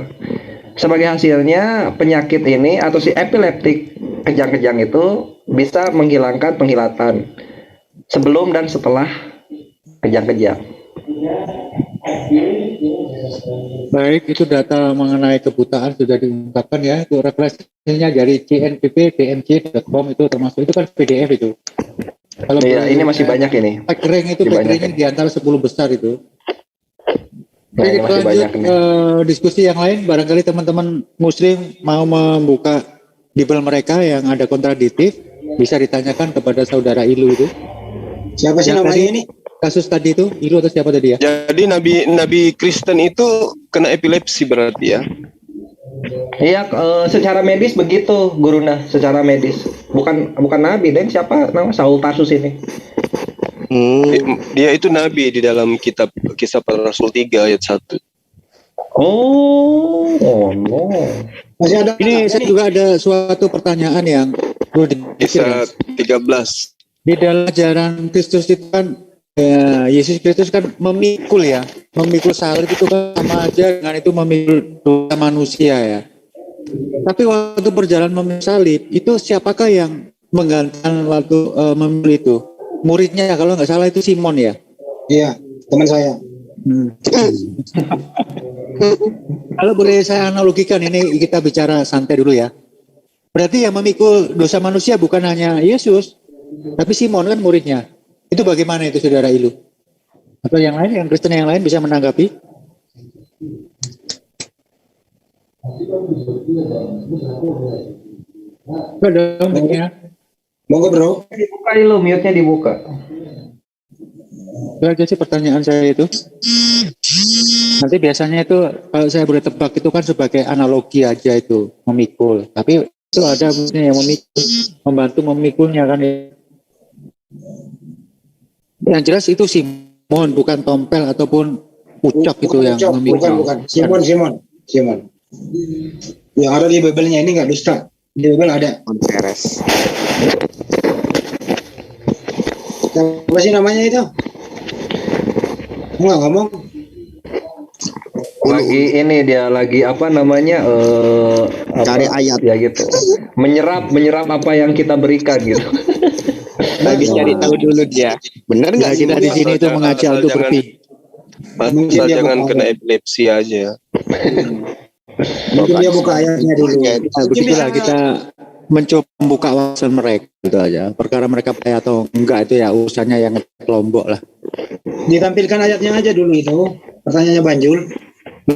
Sebagai hasilnya, penyakit ini atau si epileptik kejang-kejang itu bisa menghilangkan penglihatan sebelum dan setelah kejang-kejang. Baik, itu data mengenai kebutaan sudah diungkapkan ya. Itu referensinya dari cnpp.dmc.com itu termasuk itu kan PDF itu. Kalau iya, ini masih banyak ini. Rank itu ranking di antara 10 besar itu. Nah, Oke, kita lanjut diskusi yang lain. Barangkali teman-teman muslim mau membuka Bible mereka yang ada kontradiktif, bisa ditanyakan kepada saudara Ilu itu. Siapa sih namanya ini? Kasus tadi itu, Ilu atau siapa tadi ya? Jadi nabi Kristen itu kena epilepsi berarti ya? Iya, secara medis begitu, Guruna, secara medis. Bukan nabi, dan siapa nama Saul Tarsus ini? Dia itu nabi di dalam kitab Kisah Para Rasul 3 ayat 1. Oh no. Masih ada. Ini saya juga ada suatu pertanyaan yang perlu Kisah 13. Di dalam ajaran Kristus itu kan Yesus Kristus kan memikul salib itu kan sama aja dengan itu memikul dosa manusia ya. Tapi waktu berjalan memikul salib itu siapakah yang menggantikan waktu memikul itu? Muridnya kalau nggak salah itu Simon ya? Iya, teman saya. Kalau boleh saya analogikan, ini kita bicara santai dulu ya. Berarti yang memikul dosa manusia bukan hanya Yesus, tapi Simon kan muridnya. Itu bagaimana itu saudara Ilu? Atau yang lain, yang Kristen yang lain bisa menanggapi? Dong, ya. Monggo bro. Dibuka Ilu, mute-nya dibuka. Itu aja sih pertanyaan saya itu. Nanti biasanya itu kalau saya boleh tebak itu kan sebagai analogi aja itu memikul. Tapi itu ada yang memikul, membantu memikulnya kan. Yang jelas itu Simon, bukan Tompel ataupun Ucok itu yang memikul. Bukan. Simon. Yang ada di Bible-nya ini nggak dusta. Di Bible ada. Konseres. Apa sih namanya itu? Nggak ngomong. Lagi apa namanya? Cari ayat ya gitu. Menyerap apa yang kita berikan gitu. lagi cari tahu dulu dia. Benar nggak kita di sini itu mengajak untuk berpikir. Asal jangan kena epilepsi aja. Mungkin dia buka ayatnya dulu. Begitulah kita mencoba membuka wawasan mereka itu aja. Perkara mereka percaya atau enggak itu ya urusannya yang kelompok lah. Ditampilkan ayatnya aja dulu itu. Pertanyaannya Banjul.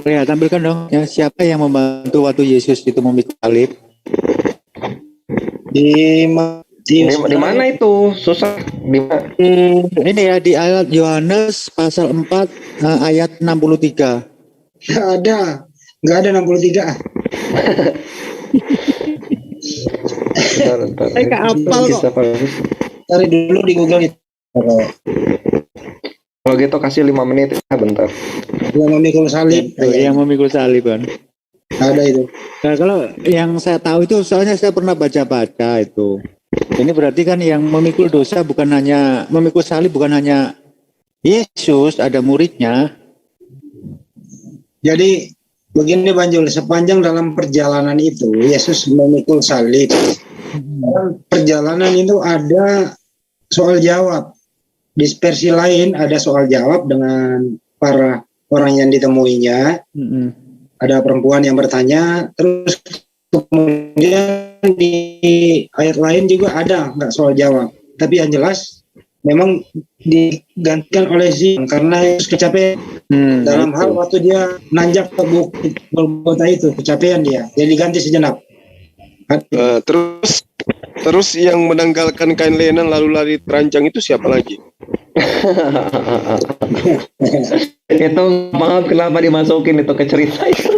Ya, tampilkan dong. Ya, siapa yang membantu waktu Yesus itu memikul salib? Di mana itu? Susah. Ini ya di ayat Yohanes pasal 4 ayat 63. Nggak ada 63. Saya apal kok. Cari dulu di Google itu. Kalau gitu kasih 5 menit ya, bentar. Yang memikul salib. Yang memikul salib kan. Ada itu. Nah, kalau yang saya tahu itu soalnya saya pernah baca-baca itu. Ini berarti kan yang memikul dosa memikul salib bukan hanya Yesus, ada muridnya. Jadi begini Banjul, sepanjang dalam perjalanan itu Yesus memikul salib. Perjalanan itu ada soal jawab. Dispersi lain ada soal jawab dengan para orang yang ditemuinya. Ada perempuan yang bertanya, terus kemudian di ayat lain juga ada nggak soal jawab. Tapi yang jelas memang digantikan oleh Simon karena Yesus kecapean dalam hal waktu dia nanjak ke bukit Golgota itu, kecapean dia. Jadi diganti sejenak. Terus Terus yang menanggalkan kain lenan lalu lari teranjang itu siapa lagi? Itu maaf kenapa dimasukin itu ke cerita itu.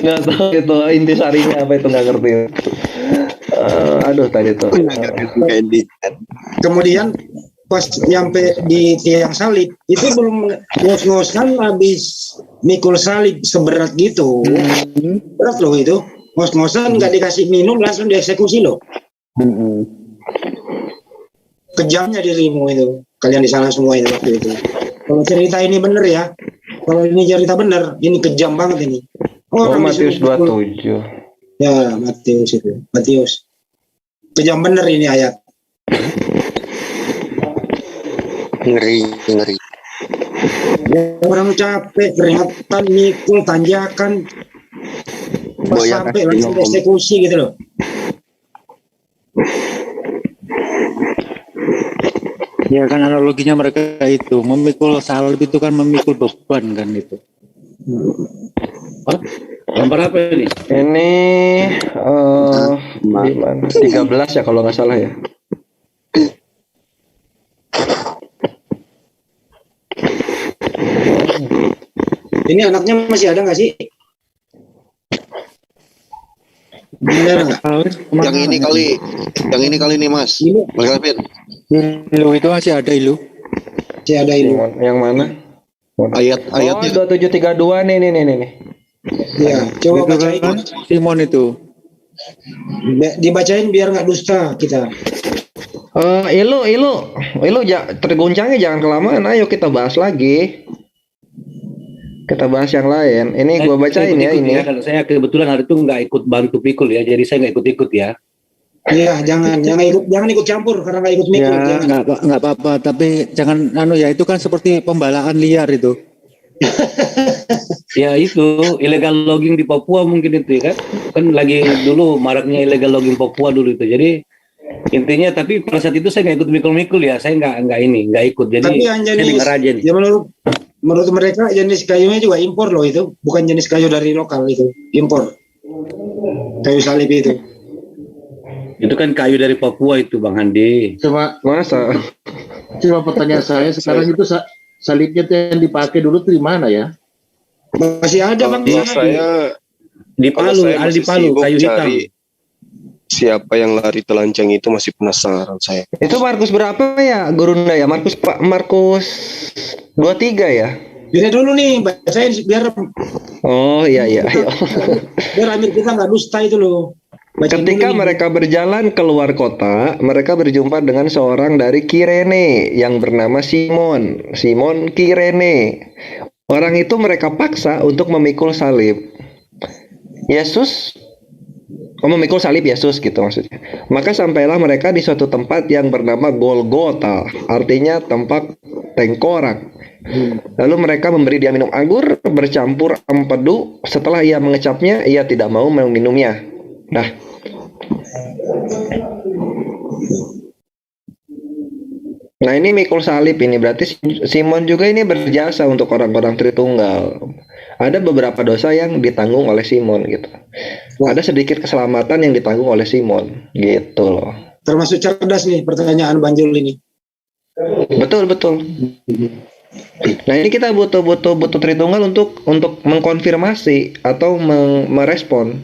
Nggak tahu itu intisarinya apa itu, nggak ngerti. Aduh tadi tuh. Kemudian pas nyampe di tiang salib itu belum ngos-ngosan habis mikul salib seberat gitu. Berat loh itu. Ngos-ngosan nggak dikasih minum langsung dieksekusi loh. Kejamnya dirimu itu. Kalian di sana semua itu waktu itu. Kalau cerita ini bener ya. Kalau ini cerita bener, ini kejam banget ini. Matius 27. Ya, Matius itu. Matius. Kejam bener ini ayat. Ngeri. Orang capek, keringatan, mikul, tanjakan, sampai langsung eksekusi gitu loh. Ya kan analoginya mereka itu memikul salib itu kan memikul beban kan itu. Gambar apa ini? Ini 13 ya kalau nggak salah ya. Ini anaknya masih ada nggak sih? Bener nggak? Yang ini kali nih Mas. Mas Calvin. Ilu itu masih ada ilu. Masih ada ilu. Yang mana? Ayatnya 2732 nih. Ya, coba bacain. Kan Simon itu. Dibacain biar nggak dusta kita. Ilu terguncangnya jangan kelamaan. Ayo kita bahas lagi. Kita bahas yang lain. Ini gua bacain ya ini. Ya, kalau saya kebetulan hari itu nggak ikut bantu pikul ya, jadi saya nggak ikut ya. Iya, jangan ikut campur karena nggak ikut mikul. Ya, nggak apa-apa. Tapi jangan ya itu kan seperti pembalaan liar itu. Ya itu illegal logging di Papua mungkin itu ya kan lagi dulu maraknya illegal logging Papua dulu itu. Jadi intinya tapi pada saat itu saya nggak ikut mikul ya, saya nggak ikut. Jadi tapi yang jenis ya menurut mereka jenis kayunya juga impor loh itu, bukan jenis kayu dari lokal itu, impor. Kayu salib itu. Itu kan kayu dari Papua itu Bang Handi. Coba pertanyaan saya sekarang itu salibnya yang dipakai dulu tuh di mana ya? Masih ada Bang. Saya di Palu, ada di Palu kayu hitam. Siapa yang lari telanjang itu masih penasaran saya. Itu Markus berapa ya Gurunda ya? Markus 23 ya? Biar dulu nih bacain biar. Oh iya. Biar Amir kita nggak dusta itu loh. Ketika mereka berjalan keluar kota, mereka berjumpa dengan seorang dari Kirene yang bernama Simon Kirene. Orang itu mereka paksa untuk memikul salib Yesus gitu maksudnya. Maka sampailah mereka di suatu tempat yang bernama Golgota, artinya tempat tengkorak. Lalu mereka memberi dia minum anggur bercampur empedu. Setelah ia mengecapnya, ia tidak mau meminumnya. Nah ini mikul salib ini berarti Simon juga ini berjasa untuk orang-orang Tritunggal. Ada beberapa dosa yang ditanggung oleh Simon gitu. Ada sedikit keselamatan yang ditanggung oleh Simon gitu loh. Termasuk cerdas nih pertanyaan Banjul ini. Betul. Nah ini kita butuh Tritunggal untuk mengkonfirmasi atau merespon,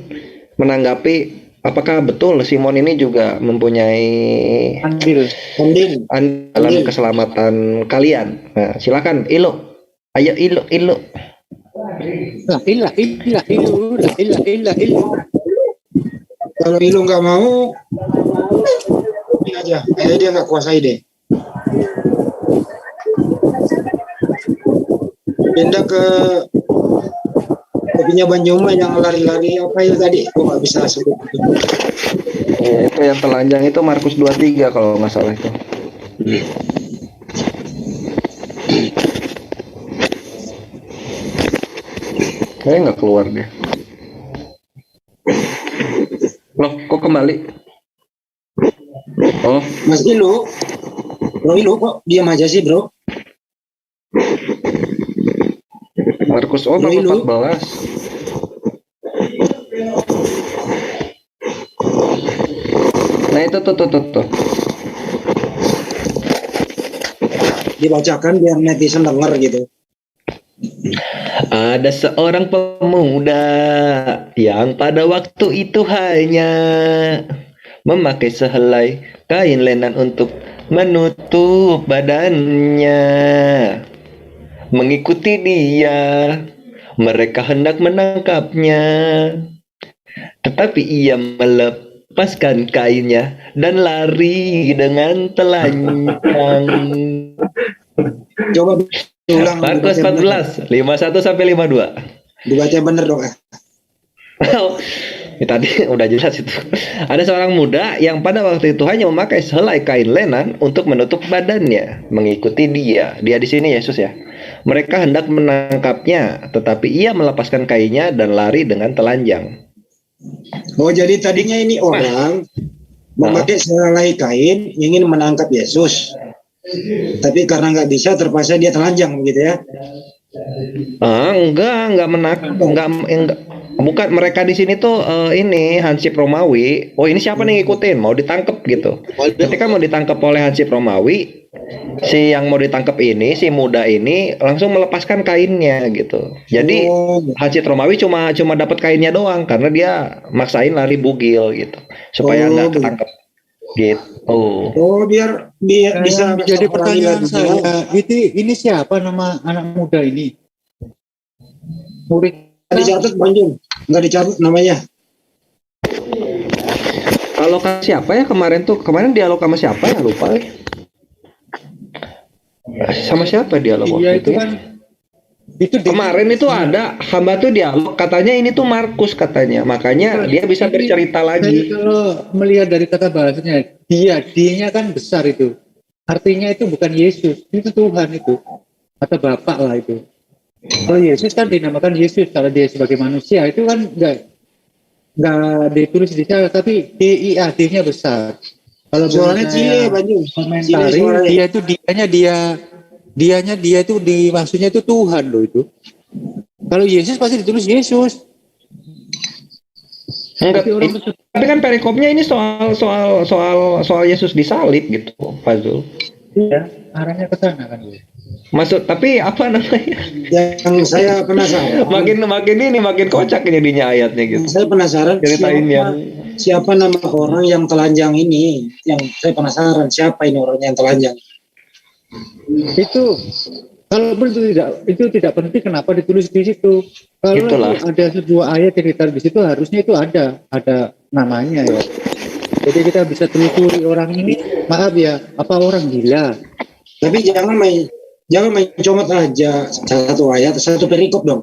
menanggapi apakah betul Simon ini juga mempunyai andil dalam keselamatan kalian. Nah, silakan Ilo. Ayo Ilo. Ilah. Kalau Ilo nggak mau, ini aja. Kayaknya dia nggak kuasai deh. Pindah ke kopinya Banjuma yang lari-lari apa itu tadi? Gue nggak bisa sebut. Ya, itu yang telanjang itu Markus 23 kalau nggak salah itu. Kayaknya nggak keluar dia. Loh, kok kembali? Oh, Mas Ilo, kok diam aja sih bro? Markus 14. tuh. Dibacakan biar netizen denger gitu. Ada seorang pemuda yang pada waktu itu hanya memakai sehelai kain lenan untuk menutup badannya. Mengikuti dia, mereka hendak menangkapnya. Tetapi ia melepaskan kainnya dan lari dengan telanjang. Coba ulang. Markus 14, 51 sampai 52. Dibaca bener dong. Tadi udah jelas itu. Ada seorang muda yang pada waktu itu hanya memakai sehelai kain lenan untuk menutup badannya. Mengikuti dia. Dia di sini Yesus ya. Mereka hendak menangkapnya, tetapi ia melepaskan kainnya dan lari dengan telanjang. Oh, jadi tadinya ini orang memakai sehelai kain ingin menangkap Yesus. Tapi karena nggak bisa terpaksa dia telanjang begitu ya. Enggak enggak. Bukan, mereka di sini tuh ini Hansip Romawi. Oh, ini siapa nih ngikutin? Mau ditangkap gitu. Ketika mau ditangkap oleh Hansip Romawi, si yang mau ditangkap ini, si muda ini langsung melepaskan kainnya gitu. Jadi Hansip Romawi cuma dapat kainnya doang karena dia maksain lari bugil gitu supaya nggak ketangkep gitu. Oh, biar bisa jadi pertanyaan saya. Ini siapa nama anak muda ini? Murid nggak dicatat Bang Jun, nggak dicatat namanya. Kalau siapa ya kemarin dialog sama siapa ya, lupa ya. Sama siapa dialog waktu iya itu kan itu kemarin itu ada hamba tuh dialog, katanya ini tuh Markus katanya, makanya dia bisa bercerita lagi. Kalau melihat dari kata bahasanya, dianya kan besar itu, artinya itu bukan Yesus, itu Tuhan itu atau Bapak lah itu. Kalau Yesus kan dinamakan Yesus, kalau dia sebagai manusia itu kan nggak ditulis di sana, tapi D-I-A-D-nya besar. Kalau soalnya komentari dia itu dianya itu maksudnya itu Tuhan loh itu. Kalau Yesus pasti ditulis Yesus. Enggak, tapi kan perikopnya ini soal Yesus disalib gitu, Fazul. Iya, arahnya ke sana kan. Maksud, tapi apa namanya? Yang saya penasaran. makin kocak jadinya ayatnya gitu. Saya penasaran siapa nama orang yang telanjang ini? Yang saya penasaran siapa ini orang yang telanjang? Itu kalau itu tidak penting kenapa ditulis di situ. Kalau ada sebuah ayat yang ditaruh di situ harusnya itu ada namanya ya. Jadi kita bisa telusuri orang ini, maaf ya, apa orang gila. Tapi jangan main comot aja satu ayat, satu perikop dong.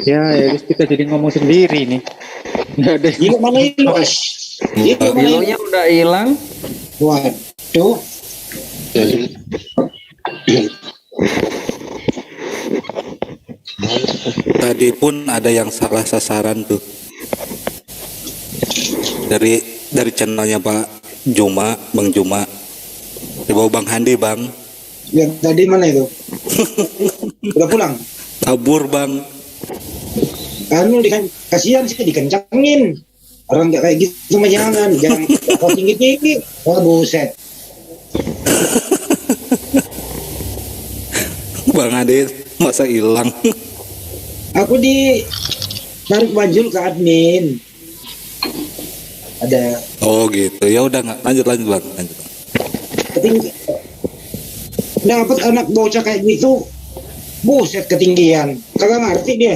Ya kita jadi ngomong sendiri nih. Nggak ada. Gila mana itu, Mas? Gilonya udah hilang. Waduh. Tadi pun ada yang salah sasaran tuh. Dari channelnya Pak Juma, Bang Juma. Dibawa Bang Handi, Bang. Yang tadi mana itu? Udah pulang? Kabur, Bang. Anu kasihan sih dikencangin. Orang nggak kayak gitu mah jangan tinggi-tinggi. Wah, buset. Bang Handi masa hilang. Aku tarik baju ke admin. Ada. Oh gitu. Ya udah nggak lanjut Bang. Lanjut. Dapat anak bocah kayak gitu, buset ketinggian. Kagak ngerti dia.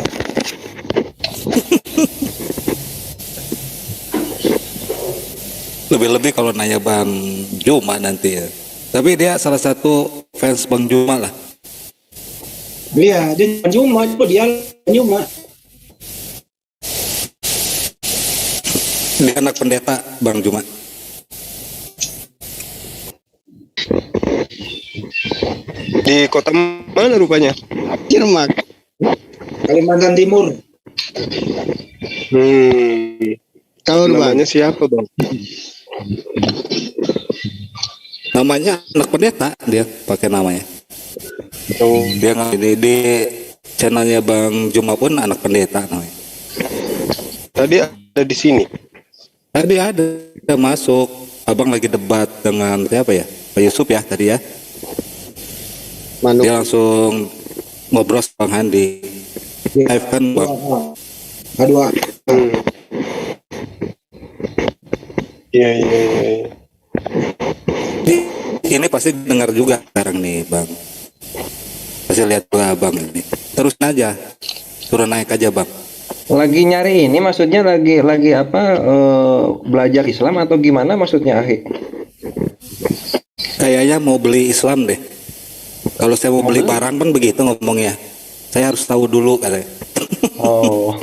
Lebih-lebih kalau nanya Bang Juma nanti ya. Tapi dia salah satu fans Bang Juma lah. Iya, dia Juma. Dia anak pendeta Bang Juma. Di kota mana rupanya? Cirmak, Kalimantan Timur. Kalau namanya siapa Bang? Namanya anak pendeta, dia pakai namanya. Dia nggak ini di channelnya Bang Juma pun anak pendeta namanya. Tadi ada di sini. Tadi ada masuk. Abang lagi debat dengan siapa ya? Pak Yusuf ya tadi ya. Dia langsung ngobrol sama Bang Handi. Live kan Bang. Aduh. Iya. Ini pasti dengar juga sekarang nih Bang. Pasti lihat juga Bang ini. Terus aja. Suruh naik aja Bang. Lagi nyari ini maksudnya lagi apa belajar Islam atau gimana maksudnya Ahi? Kayaknya mau beli Islam deh. Kalau saya mau beli barang Bang begitu ngomongnya. Saya harus tahu dulu katanya. Oh.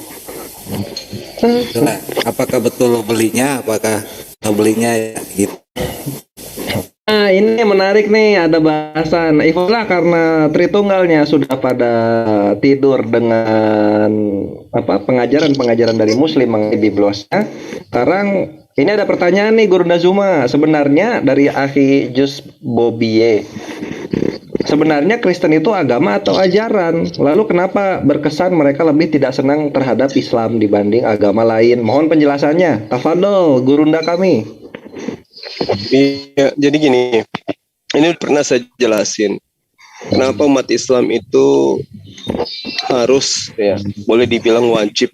Itulah, apakah betul belinya, apakah belinya ya gitu. Nah, ini menarik nih, ada bahasan. Ivola karena Tritunggalnya sudah pada tidur dengan pengajaran dari Muslim mengenai biblosnya. Sekarang ini ada pertanyaan nih Guru Nazuma, sebenarnya dari Akhi Jus Bobie. Sebenarnya Kristen itu agama atau ajaran? Lalu kenapa berkesan mereka lebih tidak senang terhadap Islam dibanding agama lain? Mohon penjelasannya. Tafadol, Gurunda kami. Iya, jadi gini. Ini pernah saya jelasin. Kenapa umat Islam itu harus boleh dibilang wajib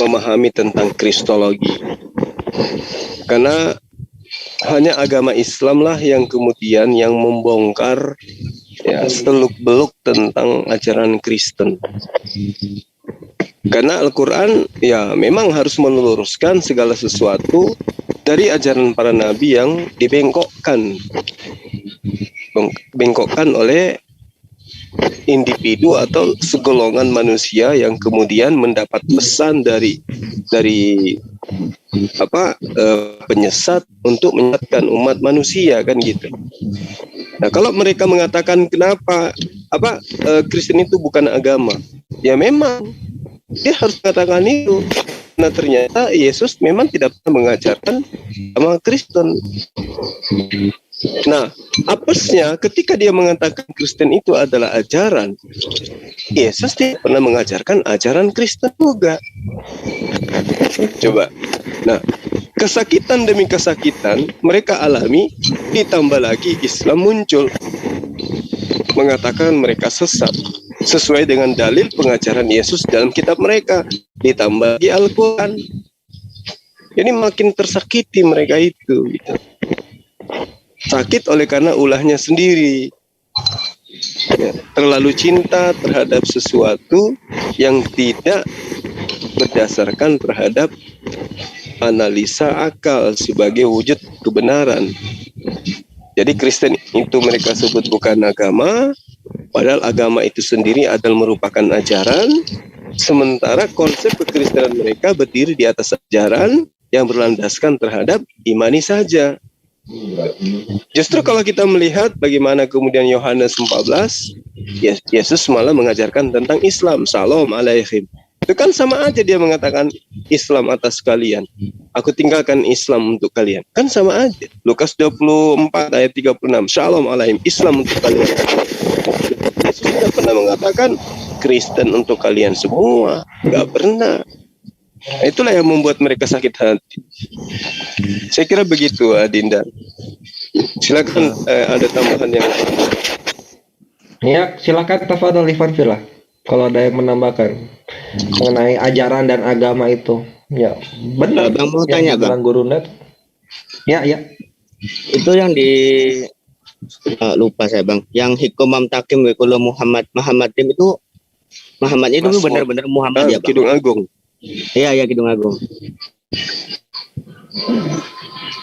memahami tentang Kristologi. Karena hanya agama Islam lah yang kemudian yang membongkar seluk-beluk tentang ajaran Kristen. Karena Al-Quran memang harus meluruskan segala sesuatu dari ajaran para nabi yang dibengkokkan oleh individu atau segolongan manusia yang kemudian mendapat pesan dari penyesat untuk menyesatkan umat manusia kan gitu. Nah, kalau mereka mengatakan kenapa Kristen itu bukan agama, ya memang dia harus mengatakan itu. Nah, ternyata Yesus memang tidak pernah mengajarkan agama Kristen. Nah, apesnya ketika dia mengatakan Kristen itu adalah ajaran, Yesus tidak pernah mengajarkan ajaran Kristen juga. Coba. Nah, kesakitan demi kesakitan mereka alami, ditambah lagi Islam muncul mengatakan mereka sesat sesuai dengan dalil pengajaran Yesus dalam kitab mereka, ditambah lagi Al-Quran. Jadi makin tersakiti mereka itu gitu. Sakit oleh karena ulahnya sendiri, terlalu cinta terhadap sesuatu yang tidak berdasarkan terhadap analisa akal sebagai wujud kebenaran. Jadi Kristen itu mereka sebut bukan agama, padahal agama itu sendiri adalah merupakan ajaran, sementara konsep kekristenan mereka berdiri di atas ajaran yang berlandaskan terhadap imani saja. Justru kalau kita melihat bagaimana kemudian Yohanes 14, Yesus malah mengajarkan tentang Islam, Shalom Aleichem. Itu kan sama aja dia mengatakan Islam atas kalian. Aku tinggalkan Islam untuk kalian. Kan sama aja. Lukas 24 ayat 36, Shalom Aleichem, Islam untuk kalian. Yesus tidak pernah mengatakan Kristen untuk kalian semua. Gak pernah. Nah, itulah yang membuat mereka sakit hati. Saya kira begitu, Adinda. Silakan ada tambahan yang. Ya, silakan tafadhol Ivan Villa. Kalau ada yang menambahkan mengenai ajaran dan agama itu, ya benar. Bang mau tanya Bang. Guru Net. Ya. Itu yang di lupa saya Bang. Yang hikumam takim wekulo Muhammad itu Muhammadnya itu benar-benar Muhammad ya Bang. Kidung Agung. Iya Kidung Agung.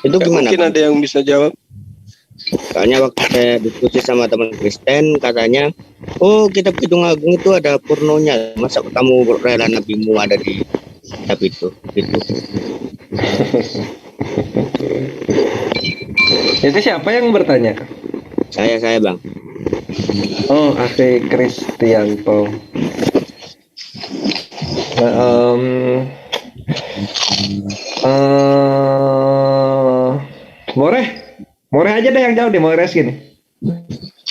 Itu gimana? Mungkin ada yang bisa jawab. Soalnya waktu saya diskusi sama teman Kristen katanya, oh kitab Kidung Agung itu ada pornonya. Masa kamu rela nabimu ada di kitab itu? Gitu. Itu siapa yang bertanya? Saya Bang. Oh, Akhi Kristianto. More aja deh yang jauh deh, More gini.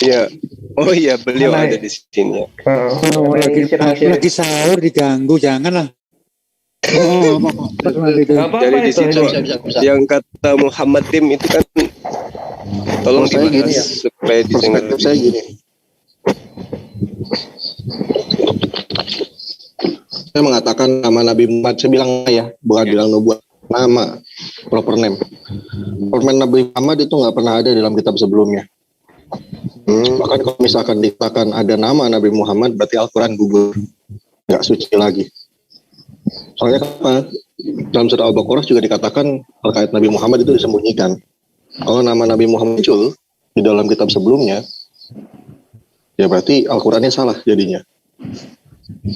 Iya. Oh iya, beliau ada di sini. Lagi sahur diganggu, janganlah. Oh, Jadi di situ yang kata Muhammad Dim itu kan tolong saya gini ya, supaya didengar. perspektif saya gini. Saya mengatakan nama Nabi Muhammad, saya bilang ya, bukan bilang nubuat, nama, proper name. Proper name Nabi Muhammad itu nggak pernah ada dalam kitab sebelumnya. Bahkan kalau misalkan dikatakan ada nama Nabi Muhammad, berarti Al-Quran gugur, nggak suci lagi. Soalnya apa? Dalam surah Al-Baqarah juga dikatakan terkait Nabi Muhammad itu disembunyikan. Kalau nama Nabi Muhammad muncul di dalam kitab sebelumnya, ya berarti Al-Qurannya salah jadinya.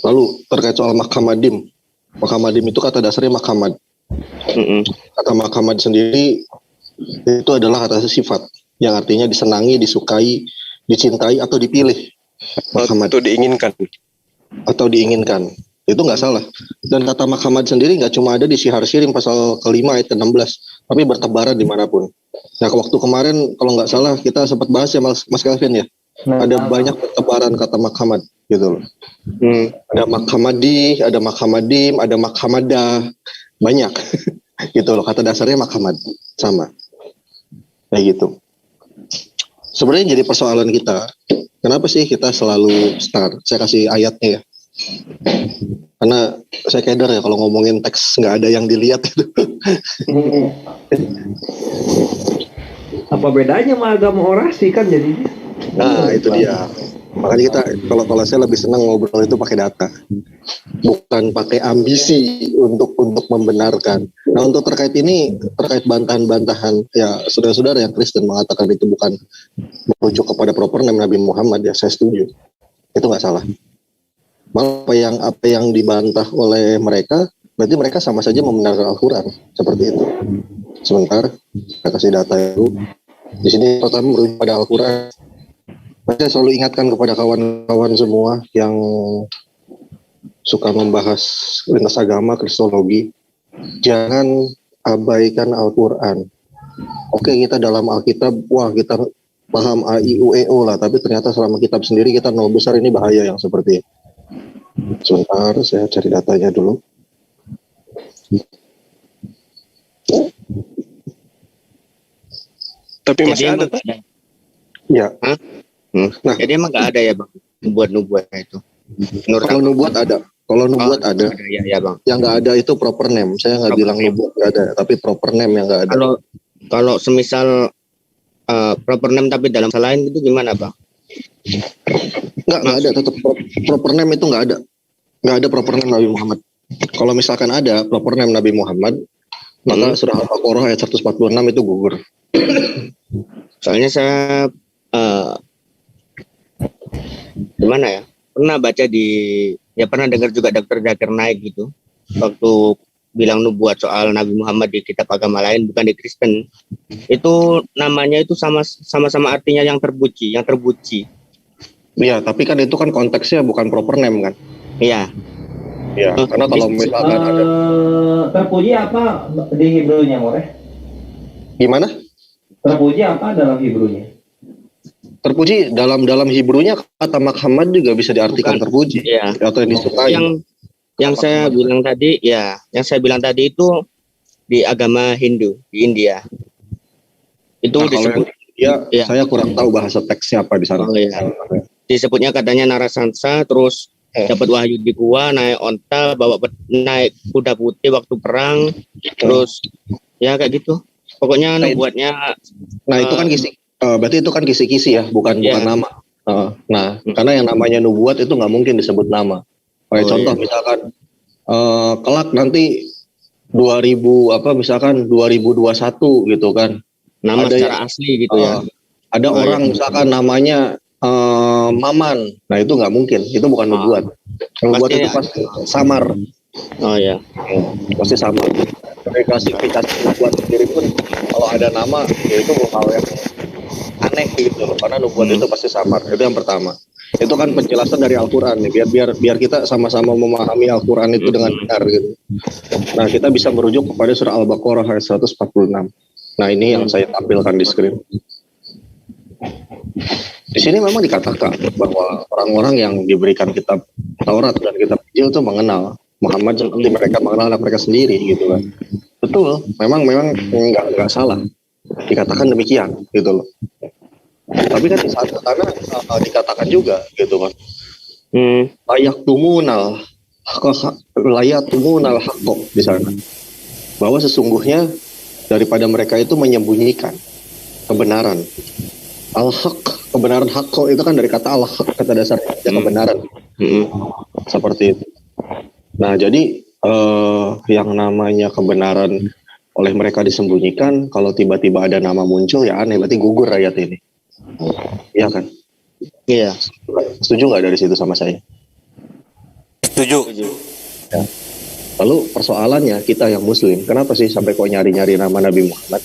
Lalu terkait soal Mahkamadim itu kata dasarnya Mahkamad. Kata Mahkamad sendiri itu adalah kata sifat yang artinya disenangi, disukai, dicintai atau dipilih. Mahkamad atau diinginkan. Itu nggak salah. Dan kata Mahkamad sendiri nggak cuma ada di Syihar Syirim pasal ke-5 ayat ke-16, tapi bertebaran dimanapun. Nah, waktu kemarin kalau nggak salah kita sempat bahas ya Mas Kelvin ya. Ada banyak pertebaran kata Mahkamad gitu loh. Ada Mahkamadi, ada Mahkamadim, ada Mahkamada, banyak gitu loh. Kata dasarnya Mahkamad sama. Kayak gitu. Sebenarnya jadi persoalan kita, kenapa sih kita selalu start? Saya kasih ayatnya ya. Karena saya keder ya kalau ngomongin teks nggak ada yang dilihat itu. Apa bedanya sama agama orasi kan jadinya? Nah itu dia. Makanya kita kalau saya lebih senang ngobrol itu pakai data, bukan pakai ambisi untuk membenarkan. Nah untuk terkait ini, terkait bantahan-bantahan ya saudara-saudara yang Kristen mengatakan itu bukan merujuk kepada proper name Nabi Muhammad, ya saya setuju. Itu nggak salah. Malah apa yang dibantah oleh mereka, berarti mereka sama saja membenarkan Al-Quran seperti itu. Sebentar, saya kasih data itu. Di sini pertama merujuk pada Al-Quran. Saya selalu ingatkan kepada kawan-kawan semua yang suka membahas lintas agama, kristologi, jangan abaikan Al-Quran. Oke, kita dalam Alkitab, wah kita paham A, I, U, E, O lah, tapi ternyata selama kitab sendiri kita nol besar, ini bahaya yang seperti ini. Sebentar, saya cari datanya dulu. Tapi masih ada. Ya. Nah, jadi emang nggak ada ya bang nubuat itu. Kalau nubuat ada. Kalau nubuat ada. Ya bang. Yang nggak ada itu proper name. Saya nggak bilang nubuat nggak ada, tapi proper name yang nggak ada. Kalau semisal proper name tapi dalam salah lain itu gimana bang? Nggak ada. Tetap proper name itu nggak ada. Nggak ada proper name Nabi Muhammad. Kalau misalkan ada proper name Nabi Muhammad, maka surah Al-Baqarah ayat 146 itu gugur. Soalnya saya gimana ya, pernah baca pernah dengar juga Dr. Zakir Naik gitu waktu bilang nubuat soal Nabi Muhammad di kitab agama lain, bukan di Kristen, itu namanya itu sama-sama artinya yang terpuji. Iya, tapi kan itu kan konteksnya bukan proper name kan. Iya, karena kalau misalkan ada terpuji apa di Hebrew-nya, More? Gimana? Terpuji apa dalam Hebrew-nya? Terpuji dalam Hebrew-nya kata Muhammad juga bisa diartikan terpuji atau yang disukai. Yang saya bilang tadi itu di agama Hindu di India. Itu disebut saya kurang tahu bahasa teksnya apa di sana. Disebutnya katanya Narasansa, terus dapat wahyu di gua, naik onta, naik kuda putih waktu perang, terus ya kayak gitu. Pokoknya nubuatnya. Nah itu kan berarti itu kan kisi-kisi ya, bukan nama. Karena yang namanya nubuat itu nggak mungkin disebut nama. Kayak contoh misalkan kelak nanti 2021 gitu kan. Nama ada secara asli gitu ya. Ada orang misalkan namanya Maman. Nah itu nggak mungkin, itu bukan nubuat. Nubuat itu pasti samar. Oh ya. Pasti samar. Klasifikasi nubuat sendiri pun kalau ada nama ya itu hal yang aneh gitu loh, karena nubuat itu pasti samar. Itu yang pertama. Itu kan penjelasan dari Al-Quran nih, biar kita sama-sama memahami Al-Quran itu dengan benar gitu. Nah kita bisa merujuk kepada surah Al-Baqarah ayat 146. Nah ini yang saya tampilkan di screen. Di sini memang dikatakan bahwa orang-orang yang diberikan kitab Taurat dan kitab Injil itu mengenal Muhammad seperti mereka mengenal anak mereka sendiri gitu kan. Betul, memang nggak salah dikatakan demikian gitu loh. Tapi kan di saat sana dikatakan juga gitu kan. Layak tumunal hakko di sana. Bahwa sesungguhnya daripada mereka itu menyembunyikan kebenaran. Al-haq, kebenaran hakko itu kan dari kata al-haq, kata dasarnya kebenaran. Seperti itu. Nah, jadi yang namanya kebenaran oleh mereka disembunyikan, kalau tiba-tiba ada nama muncul ya aneh, berarti gugur ayat ini. Iya kan? Iya. Setuju nggak dari situ sama saya? Setuju. Ya. Lalu persoalannya kita yang muslim, kenapa sih sampai kok nyari-nyari nama Nabi Muhammad?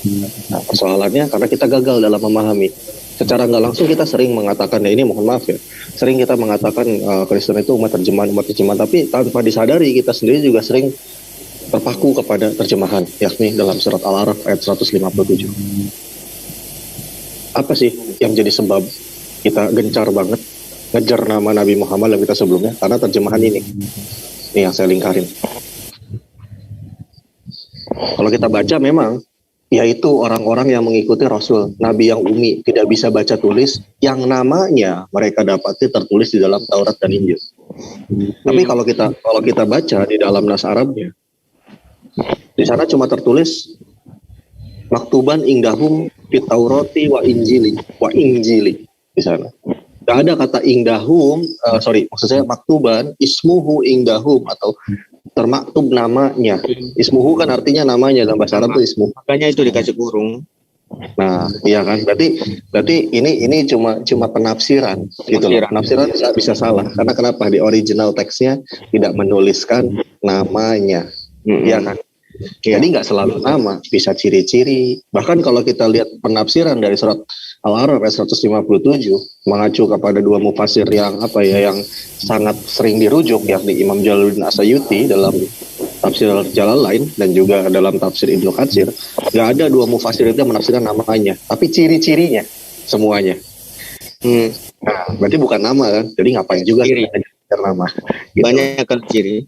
Nah, persoalannya karena kita gagal dalam memahami. Secara nggak langsung kita sering mengatakan, ya ini mohon maaf ya, sering kita mengatakan Kristen itu umat terjemahan, tapi tanpa disadari kita sendiri juga sering terpaku kepada terjemahan, yakni dalam surat Al-A'raf ayat 157. Apa sih yang jadi sebab kita gencar banget ngejar nama Nabi Muhammad yang kita sebelumnya? Karena terjemahan ini yang saya lingkarin. Kalau kita baca memang yaitu orang-orang yang mengikuti Rasul, Nabi yang umi, tidak bisa baca tulis, yang namanya mereka dapati tertulis di dalam Taurat dan Injil. Tapi kalau kita baca di dalam nas Arabnya, di sana cuma tertulis maktuban indahum fit Taurati wa Injili di sana. Gak ada kata indahum, maksud saya maktuban, ismuhu indahum atau termaktub namanya. Ismuhu kan artinya namanya dalam bahasa Arab itu ismu. Makanya itu dikasih kurung. Nah, iya kan. Berarti ini cuma penafsiran gitu loh. Penafsiran bisa salah. Karena kenapa? Di original teksnya tidak menuliskan namanya. Iya kan? Jadi nggak selalu nama, bisa ciri-ciri. Bahkan kalau kita lihat penafsiran dari surat Al-A'raf ayat 157 mengacu kepada dua mufassir yang sangat sering dirujuk, yakni Imam Jalaluddin As-Suyuti dalam tafsir Jalalain dan juga dalam tafsir Ibnu Katsir, nggak ada dua mufassir itu yang menafsirkan namanya, tapi ciri-cirinya semuanya. Nah, berarti bukan nama kan? Jadi ngapain juga ciri nama? Gitu. Banyak kan ciri.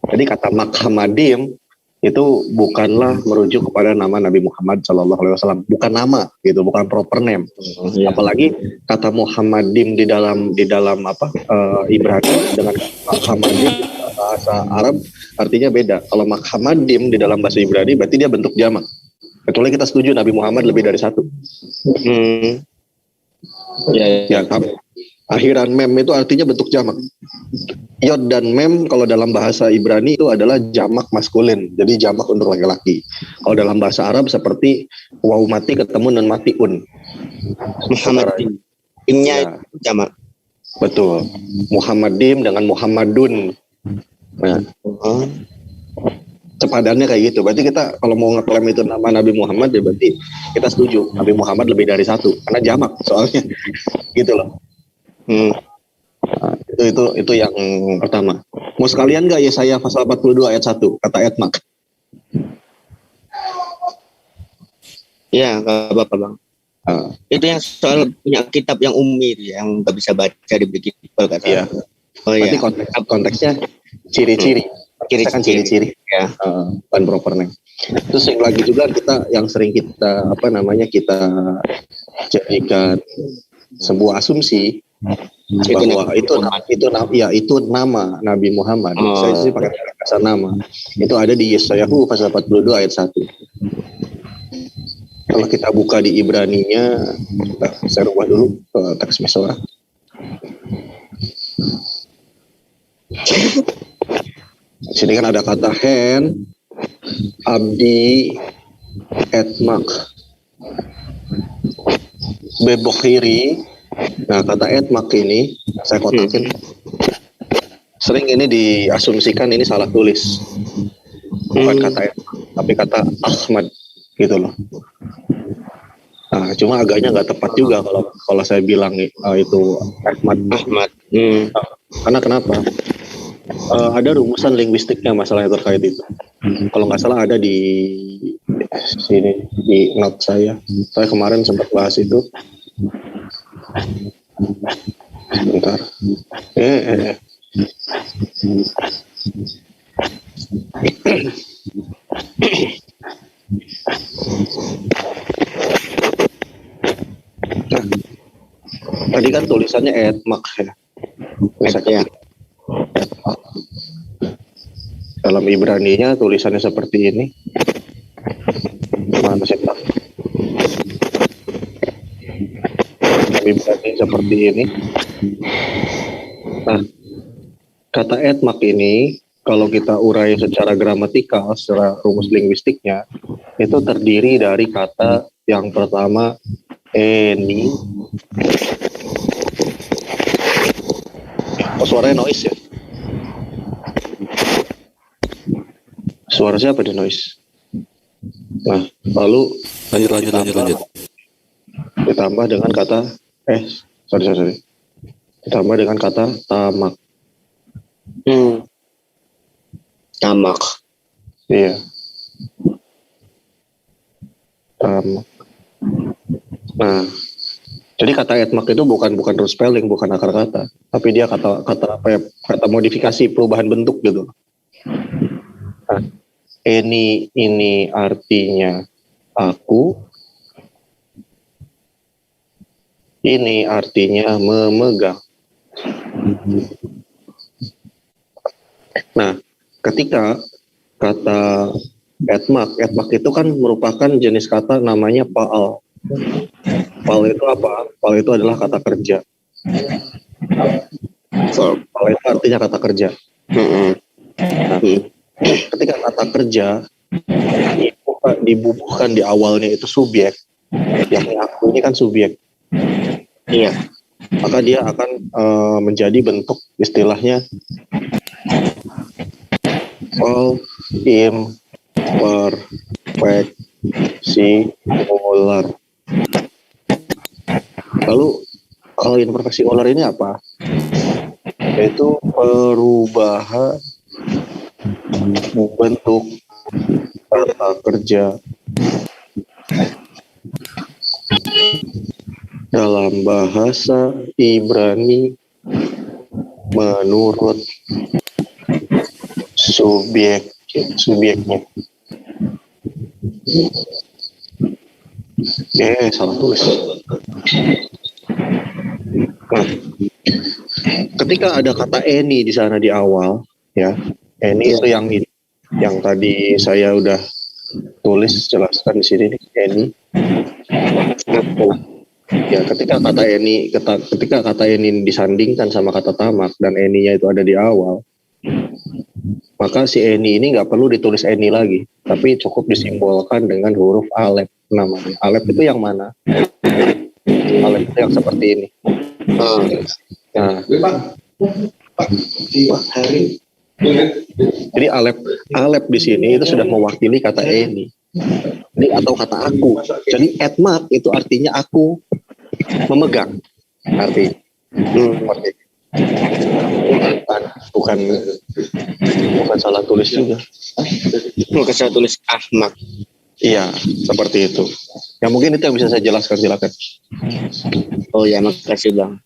Jadi kata Muhammadim itu bukanlah merujuk kepada nama Nabi Muhammad SAW, bukan nama gitu, bukan proper name. Apalagi kata Muhammadim di dalam Ibrani dengan Muhammadim bahasa Arab artinya beda. Kalau Muhammadim di dalam bahasa Ibrani berarti dia bentuk jamak. Kecuali kita setuju Nabi Muhammad lebih dari satu. Ya, akhiran mem itu artinya bentuk jamak. Yod dan mem kalau dalam bahasa Ibrani itu adalah jamak maskulin, jadi jamak untuk laki-laki. Kalau dalam bahasa Arab seperti waw mati ketemu non matiun. Muhammadim. Imnya itu jamak. Betul. Muhammadim dengan Muhammadun. Nah, sepadannya kayak gitu. Berarti kita kalau mau ngeklaim itu nama Nabi Muhammad ya berarti kita setuju Nabi Muhammad lebih dari satu karena jamak soalnya. Gitu loh. Nah, itu yang pertama. Mau sekalian nggak Yesaya pasal 42 ayat 1 kata Etmak? Ya, nggak apa-apa bang. Itu yang soal punya kitab yang ummi yang nggak bisa baca diberi kitab kata. Iya. Berarti konteksnya ciri-ciri. Ciri-ciri. Ya. Bukan proper name. Terus yang lagi juga yang sering kita jadikan sebuah asumsi bahwa itu nama Nabi Muhammad. Saya sih pakai kata nama. Itu ada di Yeshayahu pasal 42 ayat 1. Kalau kita buka di Ibraninya, saya rubah dulu teks Mesorah. Sini kan ada kata hen, abdi, etmak, bebokhiri. Nah, kata etmak ini saya kotakin. Sering ini diasumsikan ini salah tulis. Bukan kata etmak, tapi kata Ahmad gitu loh. Nah, cuma agaknya nggak tepat juga kalau saya bilang itu Ahmad. Karena kenapa? Ada rumusan linguistiknya masalah yang terkait itu. Kalau nggak salah ada di sini di note saya. Saya kemarin sempat bahas itu. Sebentar. Tadi kan tulisannya etmak ya. Misalnya dalam Ibraninya tulisannya seperti ini. Mana sih Pak? Dalam Ibrani seperti ini. Nah, kata etmak ini kalau kita urai secara gramatikal, secara rumus linguistiknya, itu terdiri dari kata yang pertama eni. Oh, suaranya noise ya? Suara siapa di noise? Nah, lalu lanjut. Ditambah dengan kata sorry. Ditambah dengan kata tamak. Tamak. Iya. Tamak. Nah, jadi kata etmak itu bukan root spelling, bukan akar kata, tapi dia kata apa ya? Kata modifikasi, perubahan bentuk gitu. Nah, ini artinya aku. Ini artinya memegang. Nah, ketika kata etmak itu kan merupakan jenis kata namanya pa'al. Pa'al itu apa? Pa'al itu adalah kata kerja. Pa'al itu artinya kata kerja. Nah, ketika kata kerja dibubuhkan di awalnya itu subjek, yakni aku ini kan subjek. Iya. Maka dia akan menjadi bentuk istilahnya imperfeksi singular. Lalu kalau imperfeksi singular ini apa? Yaitu perubahan bentuk kata kerja dalam bahasa Ibrani menurut subjeknya. Salah tulis. Nah, ketika ada kata eni di sana di awal, ya, eni itu yang tadi saya udah tulis jelaskan di sini nih, eni. Ya, ketika kata eni disandingkan sama kata tamak dan eninya itu ada di awal, maka si eni ini nggak perlu ditulis eni lagi, tapi cukup disimbolkan dengan huruf alef namanya. Alef itu yang mana? Alef itu yang seperti ini. Nah, jadi alef di sini itu sudah mewakili kata eni. Ini atau kata aku. Jadi etmak itu artinya aku memegang. Arti. Bukan salah tulis juga. Bukan salah tulis ahmak. Iya, seperti itu. Ya mungkin itu yang bisa saya jelaskan, silakan. Oh ya, makasih Bang.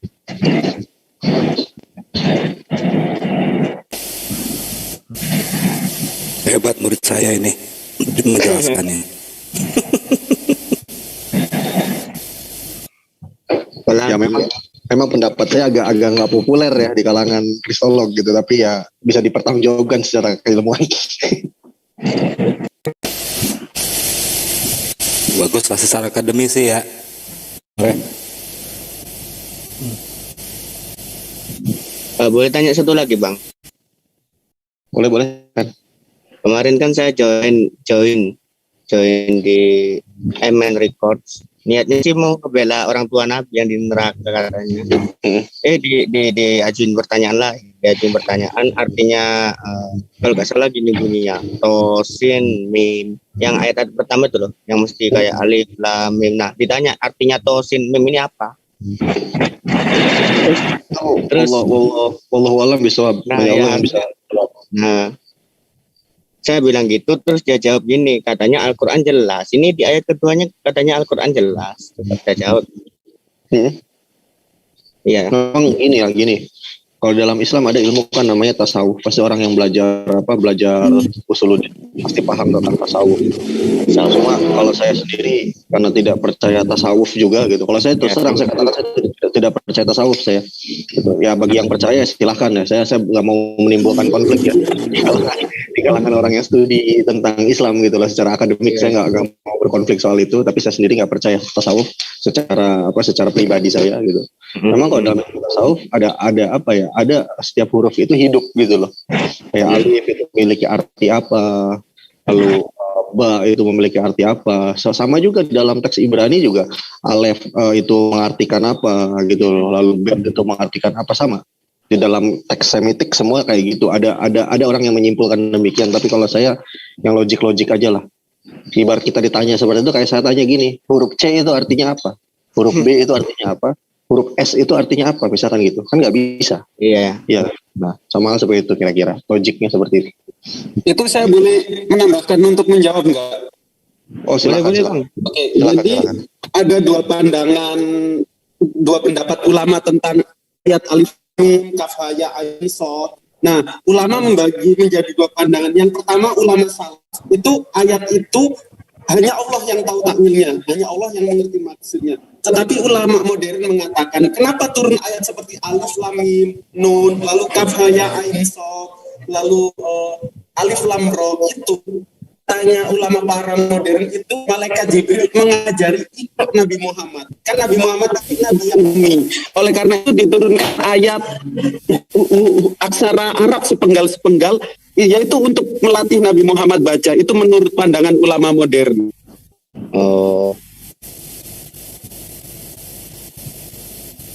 Hebat murid saya ini menjelaskannya. Ya memang pendapat saya agak nggak populer ya di kalangan kristolog gitu, tapi ya bisa dipertanggungjawabkan secara keilmuan. Bagus lah secara akademisi ya. Boleh tanya satu lagi Bang? Boleh kan. Kemarin kan saya join di MN Records. Niatnya sih mau ngebela orang tua Nabi yang di neraka katanya. Diajuin pertanyaan lah. Diajuin pertanyaan artinya kalau nggak salah gini bunyinya. Tosin, mim. Yang ayat pertama itu loh. Yang mesti kayak alif, lam, mim. Nah ditanya artinya tosin, mim ini apa? Terus wallahu alam bisawab. Nah, saya bilang gitu, terus dia jawab gini, katanya Al-Quran jelas. Ini di ayat keduanya katanya Al-Quran jelas. Tetap saya jawab. Iya. Memang ini ya gini. Kalau dalam Islam ada ilmu kan namanya tasawuf. Pasti orang yang belajar usuluddin pasti paham tentang tasawuf. Nah, cuma kalau saya sendiri karena tidak percaya tasawuf juga gitu. Kalau saya terus terang saya katakan saya tidak percaya tasawuf saya. Gitu. Ya bagi yang percaya silahkan ya. Saya nggak mau menimbulkan konflik ya di kalangan orang yang studi tentang Islam gitu lah. Secara akademik saya nggak mau berkonflik soal itu. Tapi saya sendiri nggak percaya tasawuf secara pribadi saya gitu. Memang kalau dalam tasawuf ada apa ya? Ada setiap huruf itu hidup gitu loh. Kayak alif itu memiliki arti apa, lalu ba itu memiliki arti apa. Sama juga di dalam teks Ibrani juga alef itu mengartikan apa gitu loh. Lalu bet itu mengartikan apa, sama. Di dalam teks Semitik semua kayak gitu. Ada orang yang menyimpulkan demikian. Tapi kalau saya yang logik aja lah. Ibarat kita ditanya seperti itu, kayak saya tanya gini, huruf C itu artinya apa? Huruf B itu artinya apa? Huruf S itu artinya apa, misalkan gitu, kan nggak bisa. Iya. Iya. Nah, sama hal seperti itu kira-kira, logiknya seperti itu. Itu saya boleh menambahkan untuk menjawab nggak? Oh silakan. Oke, jadi ada dua pendapat ulama tentang ayat alif mim kaf ha ya ain shad. Nah, ulama membagi menjadi dua pandangan. Yang pertama ulama salaf itu ayat itu hanya Allah yang tahu takwilnya, hanya Allah yang mengerti maksudnya. Tetapi ulama modern mengatakan, kenapa turun ayat seperti alif lam mim nun, lalu kaf ha ya ain shad, lalu alif lam ra, itu tanya ulama para modern itu malaikat Jibril mengajari ikut Nabi Muhammad. Kan Nabi Muhammad itu Nabi yang ummi. Oleh karena itu diturunkan ayat aksara Arab sepenggal-sepenggal, yaitu untuk melatih Nabi Muhammad baca. Itu menurut pandangan ulama modern. Oh.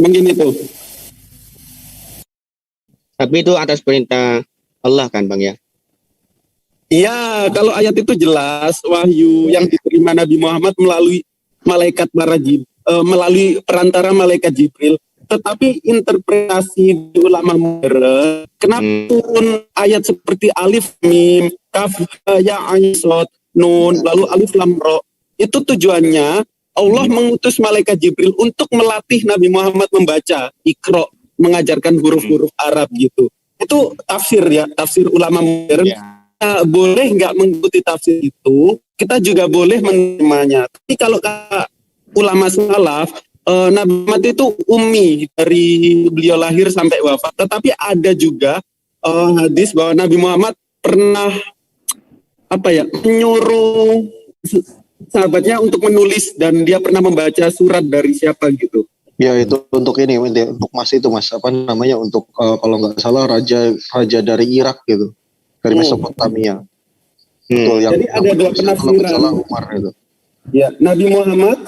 Begini tuh. Tapi itu atas perintah Allah kan Bang ya? Iya, kalau ayat itu jelas wahyu yang diterima Nabi Muhammad melalui malaikat melalui perantara malaikat Jibril. Tetapi interpretasi di ulama modern, kenapa turun ayat seperti alif mim kaf ya ain shad nun lalu alif lam ra, itu tujuannya Allah mengutus malaikat Jibril untuk melatih Nabi Muhammad membaca Iqra, mengajarkan huruf-huruf Arab gitu. Itu tafsir ya, tafsir ulama modern. Boleh nggak mengikuti tafsir itu, kita juga boleh menerimanya. Tapi kalau ulama salaf, Nabi Muhammad itu ummi dari beliau lahir sampai wafat. Tetapi ada juga hadis bahwa Nabi Muhammad pernah menyuruh sahabatnya untuk menulis, dan dia pernah membaca surat dari siapa gitu. Ya itu untuk ini, untuk mas apa namanya, untuk kalau nggak salah raja dari Irak gitu. Dari Mesopotamia. Betul, yang jadi ada dua penafsiran. Umar itu. Ya, Nabi Muhammad,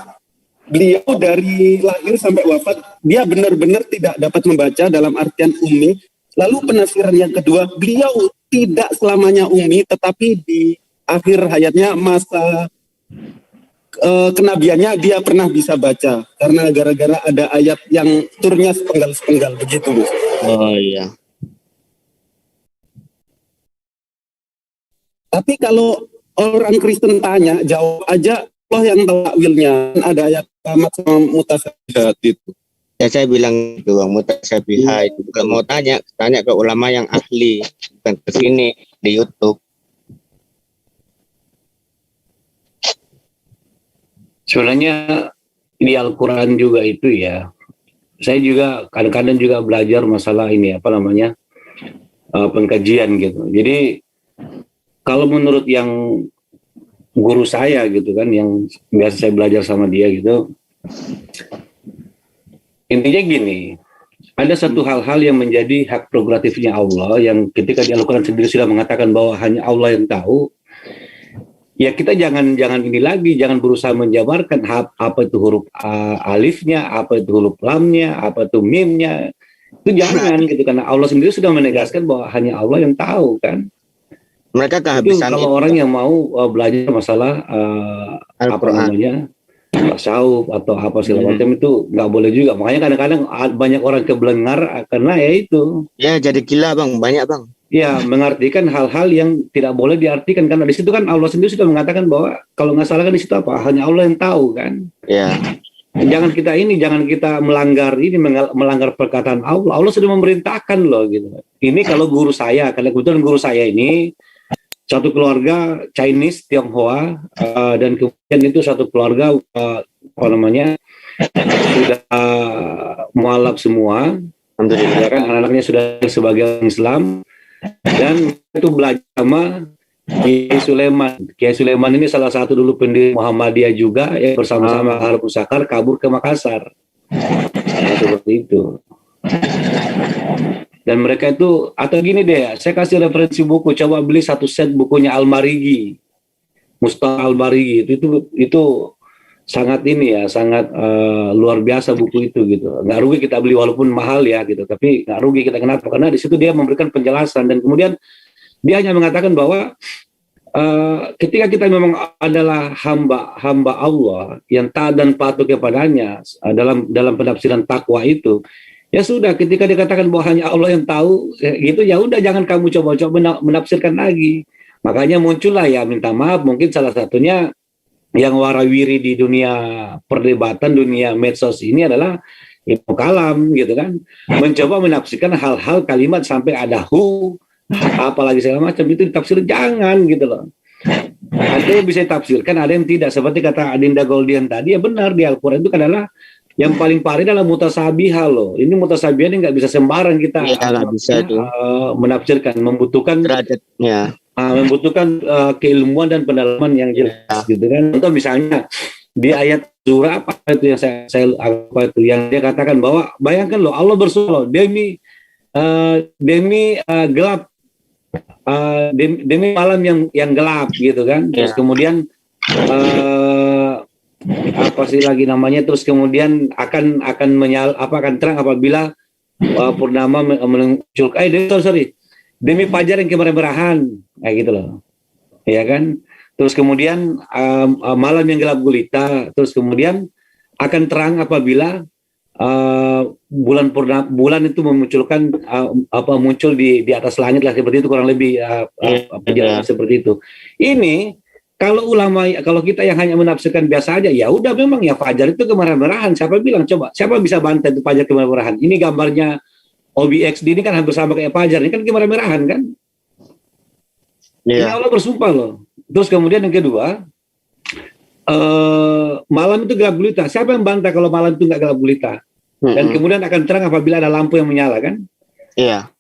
beliau dari lahir sampai wafat, dia benar-benar tidak dapat membaca dalam artian ummi. Lalu penafsiran yang kedua, beliau tidak selamanya ummi, tetapi di akhir hayatnya, masa kenabiannya, dia pernah bisa baca. Karena gara-gara ada ayat yang turunnya sepenggal-sepenggal, begitu. Oh iya. Tapi kalau orang Kristen tanya, jawab aja Allah yang tahu takwilnya. Ada ayat tamat sama mutasyabihat itu. Ya saya bilang itu Bang, mutasyabihat itu bukan mau tanya ke ulama yang ahli, bukan ke sini di YouTube. Sebenarnya di Al-Quran juga itu ya. Saya juga kadang-kadang juga belajar masalah ini pengkajian gitu. Jadi kalau menurut yang guru saya gitu kan, yang biasa saya belajar sama dia gitu, intinya gini, ada satu hal-hal yang menjadi hak prerogatifnya Allah, yang ketika di Al-Quran sendiri sudah mengatakan bahwa hanya Allah yang tahu. Ya kita jangan ini lagi, jangan berusaha menjabarkan apa itu huruf alifnya, apa itu huruf lamnya, apa itu mimnya. Itu jangan gitu, karena Allah sendiri sudah menegaskan bahwa hanya Allah yang tahu kan. Mereka kehabisan itu. Kalau orang yang mau belajar masalah tasawuf atau apa segala macam itu nggak boleh juga. Makanya kadang-kadang banyak orang kebelengar karena ya itu. Ya jadi gila Bang, banyak Bang. Ya mengartikan hal-hal yang tidak boleh diartikan, karena di situ kan Allah sendiri sudah mengatakan bahwa kalau nggak salah kan di situ apa, hanya Allah yang tahu kan. Ya. jangan kita melanggar perkataan Allah. Allah sudah memerintahkan loh gitu. Ini kalau guru saya, karena kebetulan guru saya ini satu keluarga Chinese Tionghoa, dan kemudian itu satu keluarga sudah mualaf semua. Ya kan, anak-anaknya sudah sebagai Islam, dan itu belajar sama Kiai Sulaiman. Kiai Sulaiman ini salah satu dulu pendiri Muhammadiyah juga, yang bersama-sama Harun Musakar kabur ke Makassar. Seperti itu. Dan mereka itu, atau gini deh, saya kasih referensi buku, coba beli satu set bukunya Al-Marigi, Mustafa Al-Marigi, itu sangat sangat luar biasa buku itu gitu. Nggak rugi kita beli walaupun mahal ya gitu, tapi nggak rugi kita. Kenapa? Karena di situ dia memberikan penjelasan, dan kemudian dia hanya mengatakan bahwa ketika kita memang adalah hamba Allah yang taat dan patuh kepadanya dalam penafsiran takwa itu, ya sudah, ketika dikatakan bahwa hanya Allah yang tahu gitu, ya udah, jangan kamu coba-coba menafsirkan lagi. Makanya muncullah ya, minta maaf, mungkin salah satunya yang warawiri di dunia perdebatan, dunia medsos ini adalah Ibnu Kalam gitu kan, mencoba menafsirkan hal-hal kalimat sampai ada apalagi segala macam, itu ditafsir, jangan gitu loh. Ada yang bisa ditafsirkan, ada yang tidak. Seperti kata Adinda Goldian tadi, ya benar, di Al-Quran itu adalah yang paling parah adalah mutasabihah loh. Ini mutasabihah ini nggak bisa sembarang kita menafsirkan, membutuhkan membutuhkan keilmuan dan pendalaman yang jelas gitu kan. Contoh misalnya di ayat surah apa itu yang saya apa itu yang dia katakan bahwa bayangkan loh, Allah bersumpah demi gelap, demi malam yang gelap gitu kan. Terus kemudian apa sih lagi namanya, terus kemudian akan terang apabila purnama menunjukkan demi fajar yang kemerah-merahan, kayak gitu loh, ya kan. Terus kemudian malam yang gelap gulita, terus kemudian akan terang apabila bulan itu memunculkan muncul di atas langit lah, seperti itu kurang lebih seperti itu. Ini kalau kita yang hanya menafsirkan biasa aja, ya udah, memang ya fajar itu kemerah-merahan. Siapa bilang, coba siapa bisa bantah itu fajar kemerah-merahan? Ini gambarnya OBXD ini kan hampir sama kayak fajar, ini kan kemerah-merahan kan? Ini Allah bersumpah loh. Terus kemudian yang kedua, malam itu gelap gulita. Siapa yang bantah kalau malam itu nggak gelap gulita? Dan kemudian akan terang apabila ada lampu yang menyala kan? Iya.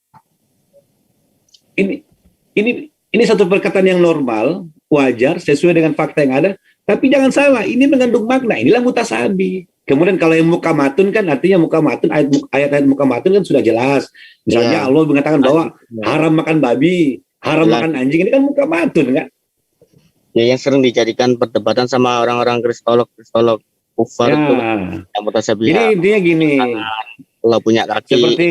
Ini satu perkataan yang normal, wajar, sesuai dengan fakta yang ada. Tapi jangan salah, ini mengandung makna. Inilah mutasabi. Kemudian kalau yang mukamatun kan, artinya mukamatun, ayat-ayat mukamatun kan sudah jelas. Misalnya Allah mengatakan bahwa haram makan babi, haram makan anjing, ini kan mukamatun kan? Ya, yang sering dijadikan perdebatan sama orang-orang kristolog kufar itu yang mutasabi. Ini intinya gini, Allah punya kaki, seperti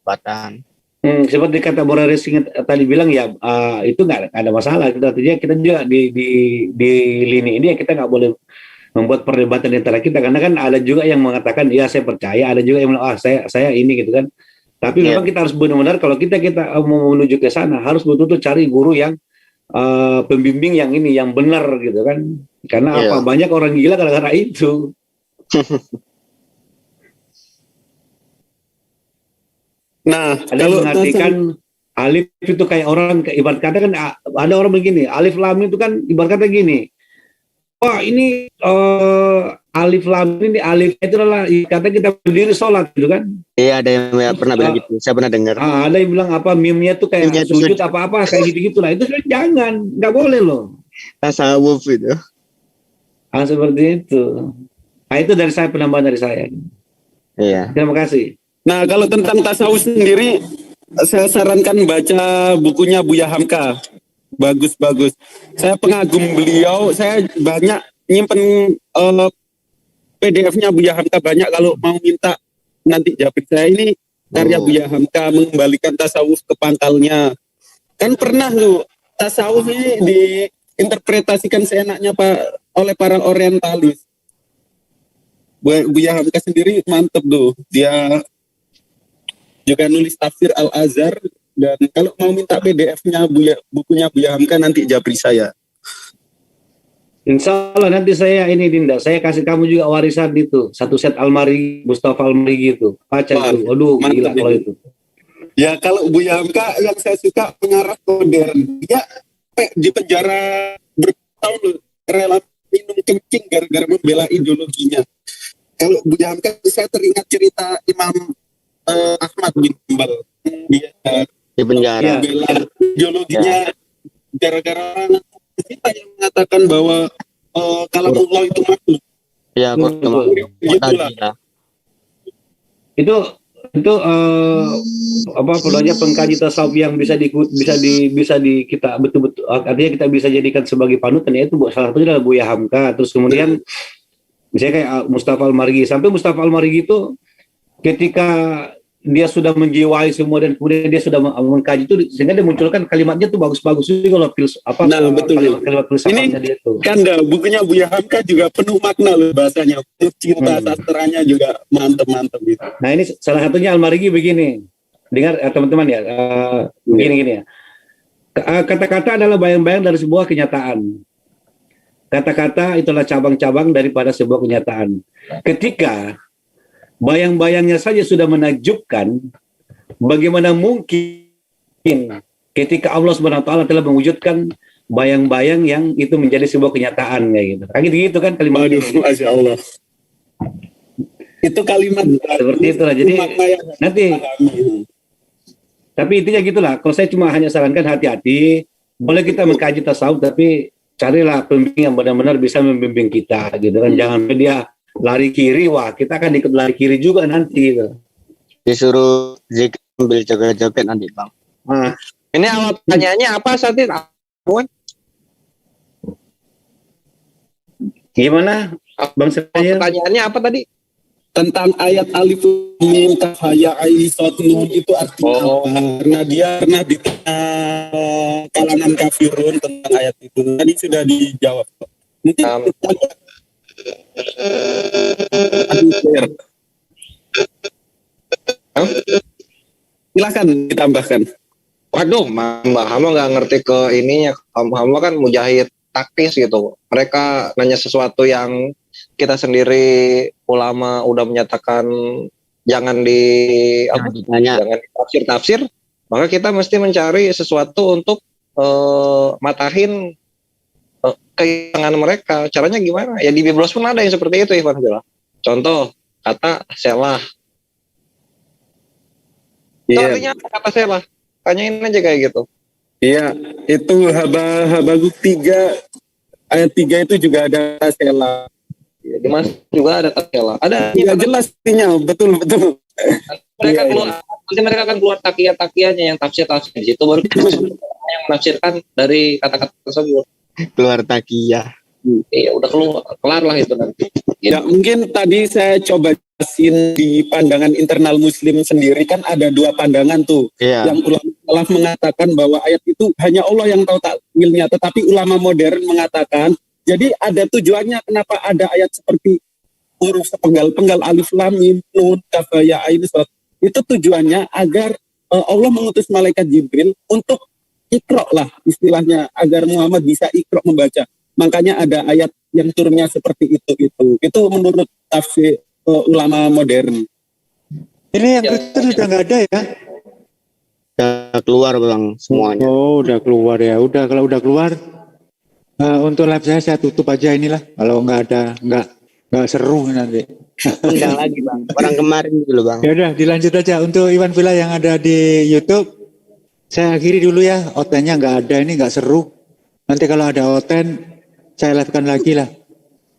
batan. Seperti kata Bora Racing tadi bilang ya, itu nggak ada masalah. Artinya kita juga di lini ini ya, kita nggak boleh membuat perdebatan di antara kita, karena kan ada juga yang mengatakan ya saya percaya, ada juga yang bilang saya ini gitu kan. Tapi memang kita harus benar-benar kalau kita mau menuju ke sana harus betul-betul cari guru yang pembimbing yang ini yang benar gitu kan. Karena banyak orang gila gara-gara itu. Nah, ada yang mengartikan alif itu kayak orang, ibarat kata kan ada orang begini, alif lam itu kan ibarat kata gini. Wah, ini alif lam ini alif itu adalah kata kita berdiri sholat gitu kan. Iya, ada yang pernah bilang gitu. Saya pernah dengar. Ada yang bilang apa mimnya tuh kayak sujud apa-apa kayak gitu-gitu lah. Itu jangan, nggak boleh loh. Tasawuf itu. Seperti itu. Nah, itu dari saya, penambahan dari saya. Iya. Terima kasih. Nah, kalau tentang tasawuf sendiri, saya sarankan baca bukunya Buya Hamka. Bagus-bagus. Saya pengagum beliau. Saya banyak nyimpen PDF-nya Buya Hamka banyak. Kalau mau minta nanti Japri saya ini karya Buya Hamka mengembalikan tasawuf ke pangkalnya. Kan pernah tuh tasawuf ini diinterpretasikan seenaknya oleh para orientalis. Buya Hamka sendiri mantep tuh. Dia juga nulis tafsir Al-Azhar, dan kalau mau minta PDF-nya bukunya Buya Hamka nanti Japri saya. Insya Allah nanti saya ini Dinda, saya kasih kamu juga warisan itu, satu set almari Mustafa Almari gitu. Baca itu. Waduh, gila kalau itu. Ya kalau Buya Hamka yang saya suka mengarah modern. Dia di penjara bertahun loh, rela minum kencing gara-gara membela ideologinya. Kalau Buya Hamka saya teringat cerita Imam Ahmad bin Hanbal. Dia di penjara membela ideologinya gara-gara kita yang mengatakan bahwa kalamullah itu makhluk. Ya, Gitulah. Itu apa namanya pengkaji tasawuf yang bisa kita betul-betul artinya kita bisa jadikan sebagai panutan, yaitu salah satunya adalah Buya Hamka. Terus kemudian misalnya kayak Mustafa Al-Marghi, sampai Mustafa Al-Marghi itu ketika dia sudah menjiwai semua dan kemudian dia sudah mengkaji itu sehingga dia munculkan kalimatnya tuh bagus-bagus juga loh, betul. kalimat filsafatnya dia tuh. Kan bukunya Buya Hamka juga penuh makna loh bahasanya, cinta sastranya juga mantep gitu. Nah ini salah satunya Al-Marghi begini, dengar teman-teman ya, begini ya. Kata-kata adalah bayang-bayang dari sebuah kenyataan. Kata-kata itulah cabang-cabang daripada sebuah kenyataan. Ketika bayang-bayangnya saja sudah menakjubkan, bagaimana mungkin ketika Allah SWT telah mewujudkan bayang-bayang yang itu menjadi sebuah kenyataan kayak gitu. Kayak gitu kan kalimat. Aduh, Masya Allah. Itu kalimat seperti itulah. Jadi nanti tapi intinya gitulah. Kalau saya cuma hanya sarankan hati-hati. Boleh kita mengkaji tasawuf, tapi carilah pembimbing yang benar-benar bisa membimbing kita gitu kan. Jangan dia lari kiri, wah kita akan ikut lari kiri juga nanti gitu. Disuruh zikir sambil joget-joget nanti Bang. Ini awal pertanyaannya apa saat itu? Gimana Bang Seraya? Pertanyaannya apa tadi? Tentang ayat alif mim kaf ya ain sad nun itu artinya apa? Karena dia pernah ditanya kalangan kafirun tentang ayat itu. Tadi sudah dijawab. Mungkin silakan ditambahkan. Waduh, Mbak Hama nggak ngerti ke ininya. Hama kan mujahid taktis gitu. Mereka nanya sesuatu yang kita sendiri ulama udah menyatakan jangan jangan tafsir, maka kita mesti mencari sesuatu untuk matahin kehilangan mereka. Caranya gimana? Ya di Biblos pun ada yang seperti itu, Ivan. Contoh kata selah. Itu artinya apa kata selah? Tanyain aja kayak gitu. Iya, itu Habakuk 3 ayat 3 itu juga ada selah. Ya, di Mas juga ada selah. Ada. Tidak jelas artinya, betul. Mereka keluar, nanti mereka akan keluar takiah-takiahnya yang tafsir di situ baru yang menafsirkan dari kata-kata tersebut. Keluar takiah. Iya, udah kelar lah itu nanti. Ya, mungkin tadi saya coba jelasin di pandangan internal Muslim sendiri kan ada dua pandangan tuh. Yang ulama telah mengatakan bahwa ayat itu hanya Allah yang tahu takwilnya, tetapi ulama modern mengatakan jadi ada tujuannya kenapa ada ayat seperti huruf sepenggal-penggal alif lam mim nun kaf ya ain sad. Itu tujuannya agar Allah mengutus malaikat Jibril untuk iqra lah istilahnya, agar Muhammad bisa iqra membaca. Makanya ada ayat yang turunnya seperti itu. Itu menurut tafsir ulama modern. Ini yang Kristen sudah nggak ada ya? Udah keluar Bang semuanya. Oh, udah keluar ya. Udah, kalau udah keluar untuk live saya tutup aja inilah. Kalau nggak ada, nggak seru nanti. Undang lagi Bang. Orang kemarin gitu loh Bang. Ya udah, dilanjut aja untuk Iwan Villa yang ada di YouTube. Saya akhiri dulu ya. Otennya nggak ada, ini nggak seru. Nanti kalau ada oten, saya live-kan lagi lah.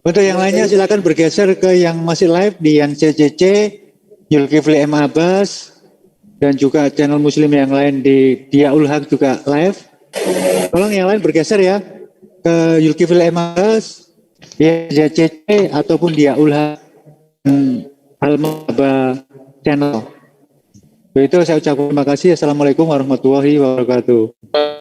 Untuk yang lainnya silakan bergeser ke yang masih live di yang CCC, Zulkifli M. Abbas, dan juga channel Muslim yang lain di Diaul Haq juga live. Tolong yang lain bergeser ya ke Zulkifli M. Abbas, di CCC ataupun Diaul Haq Al-Maba channel. Begitu saya ucapkan terima kasih. Assalamualaikum warahmatullahi wabarakatuh.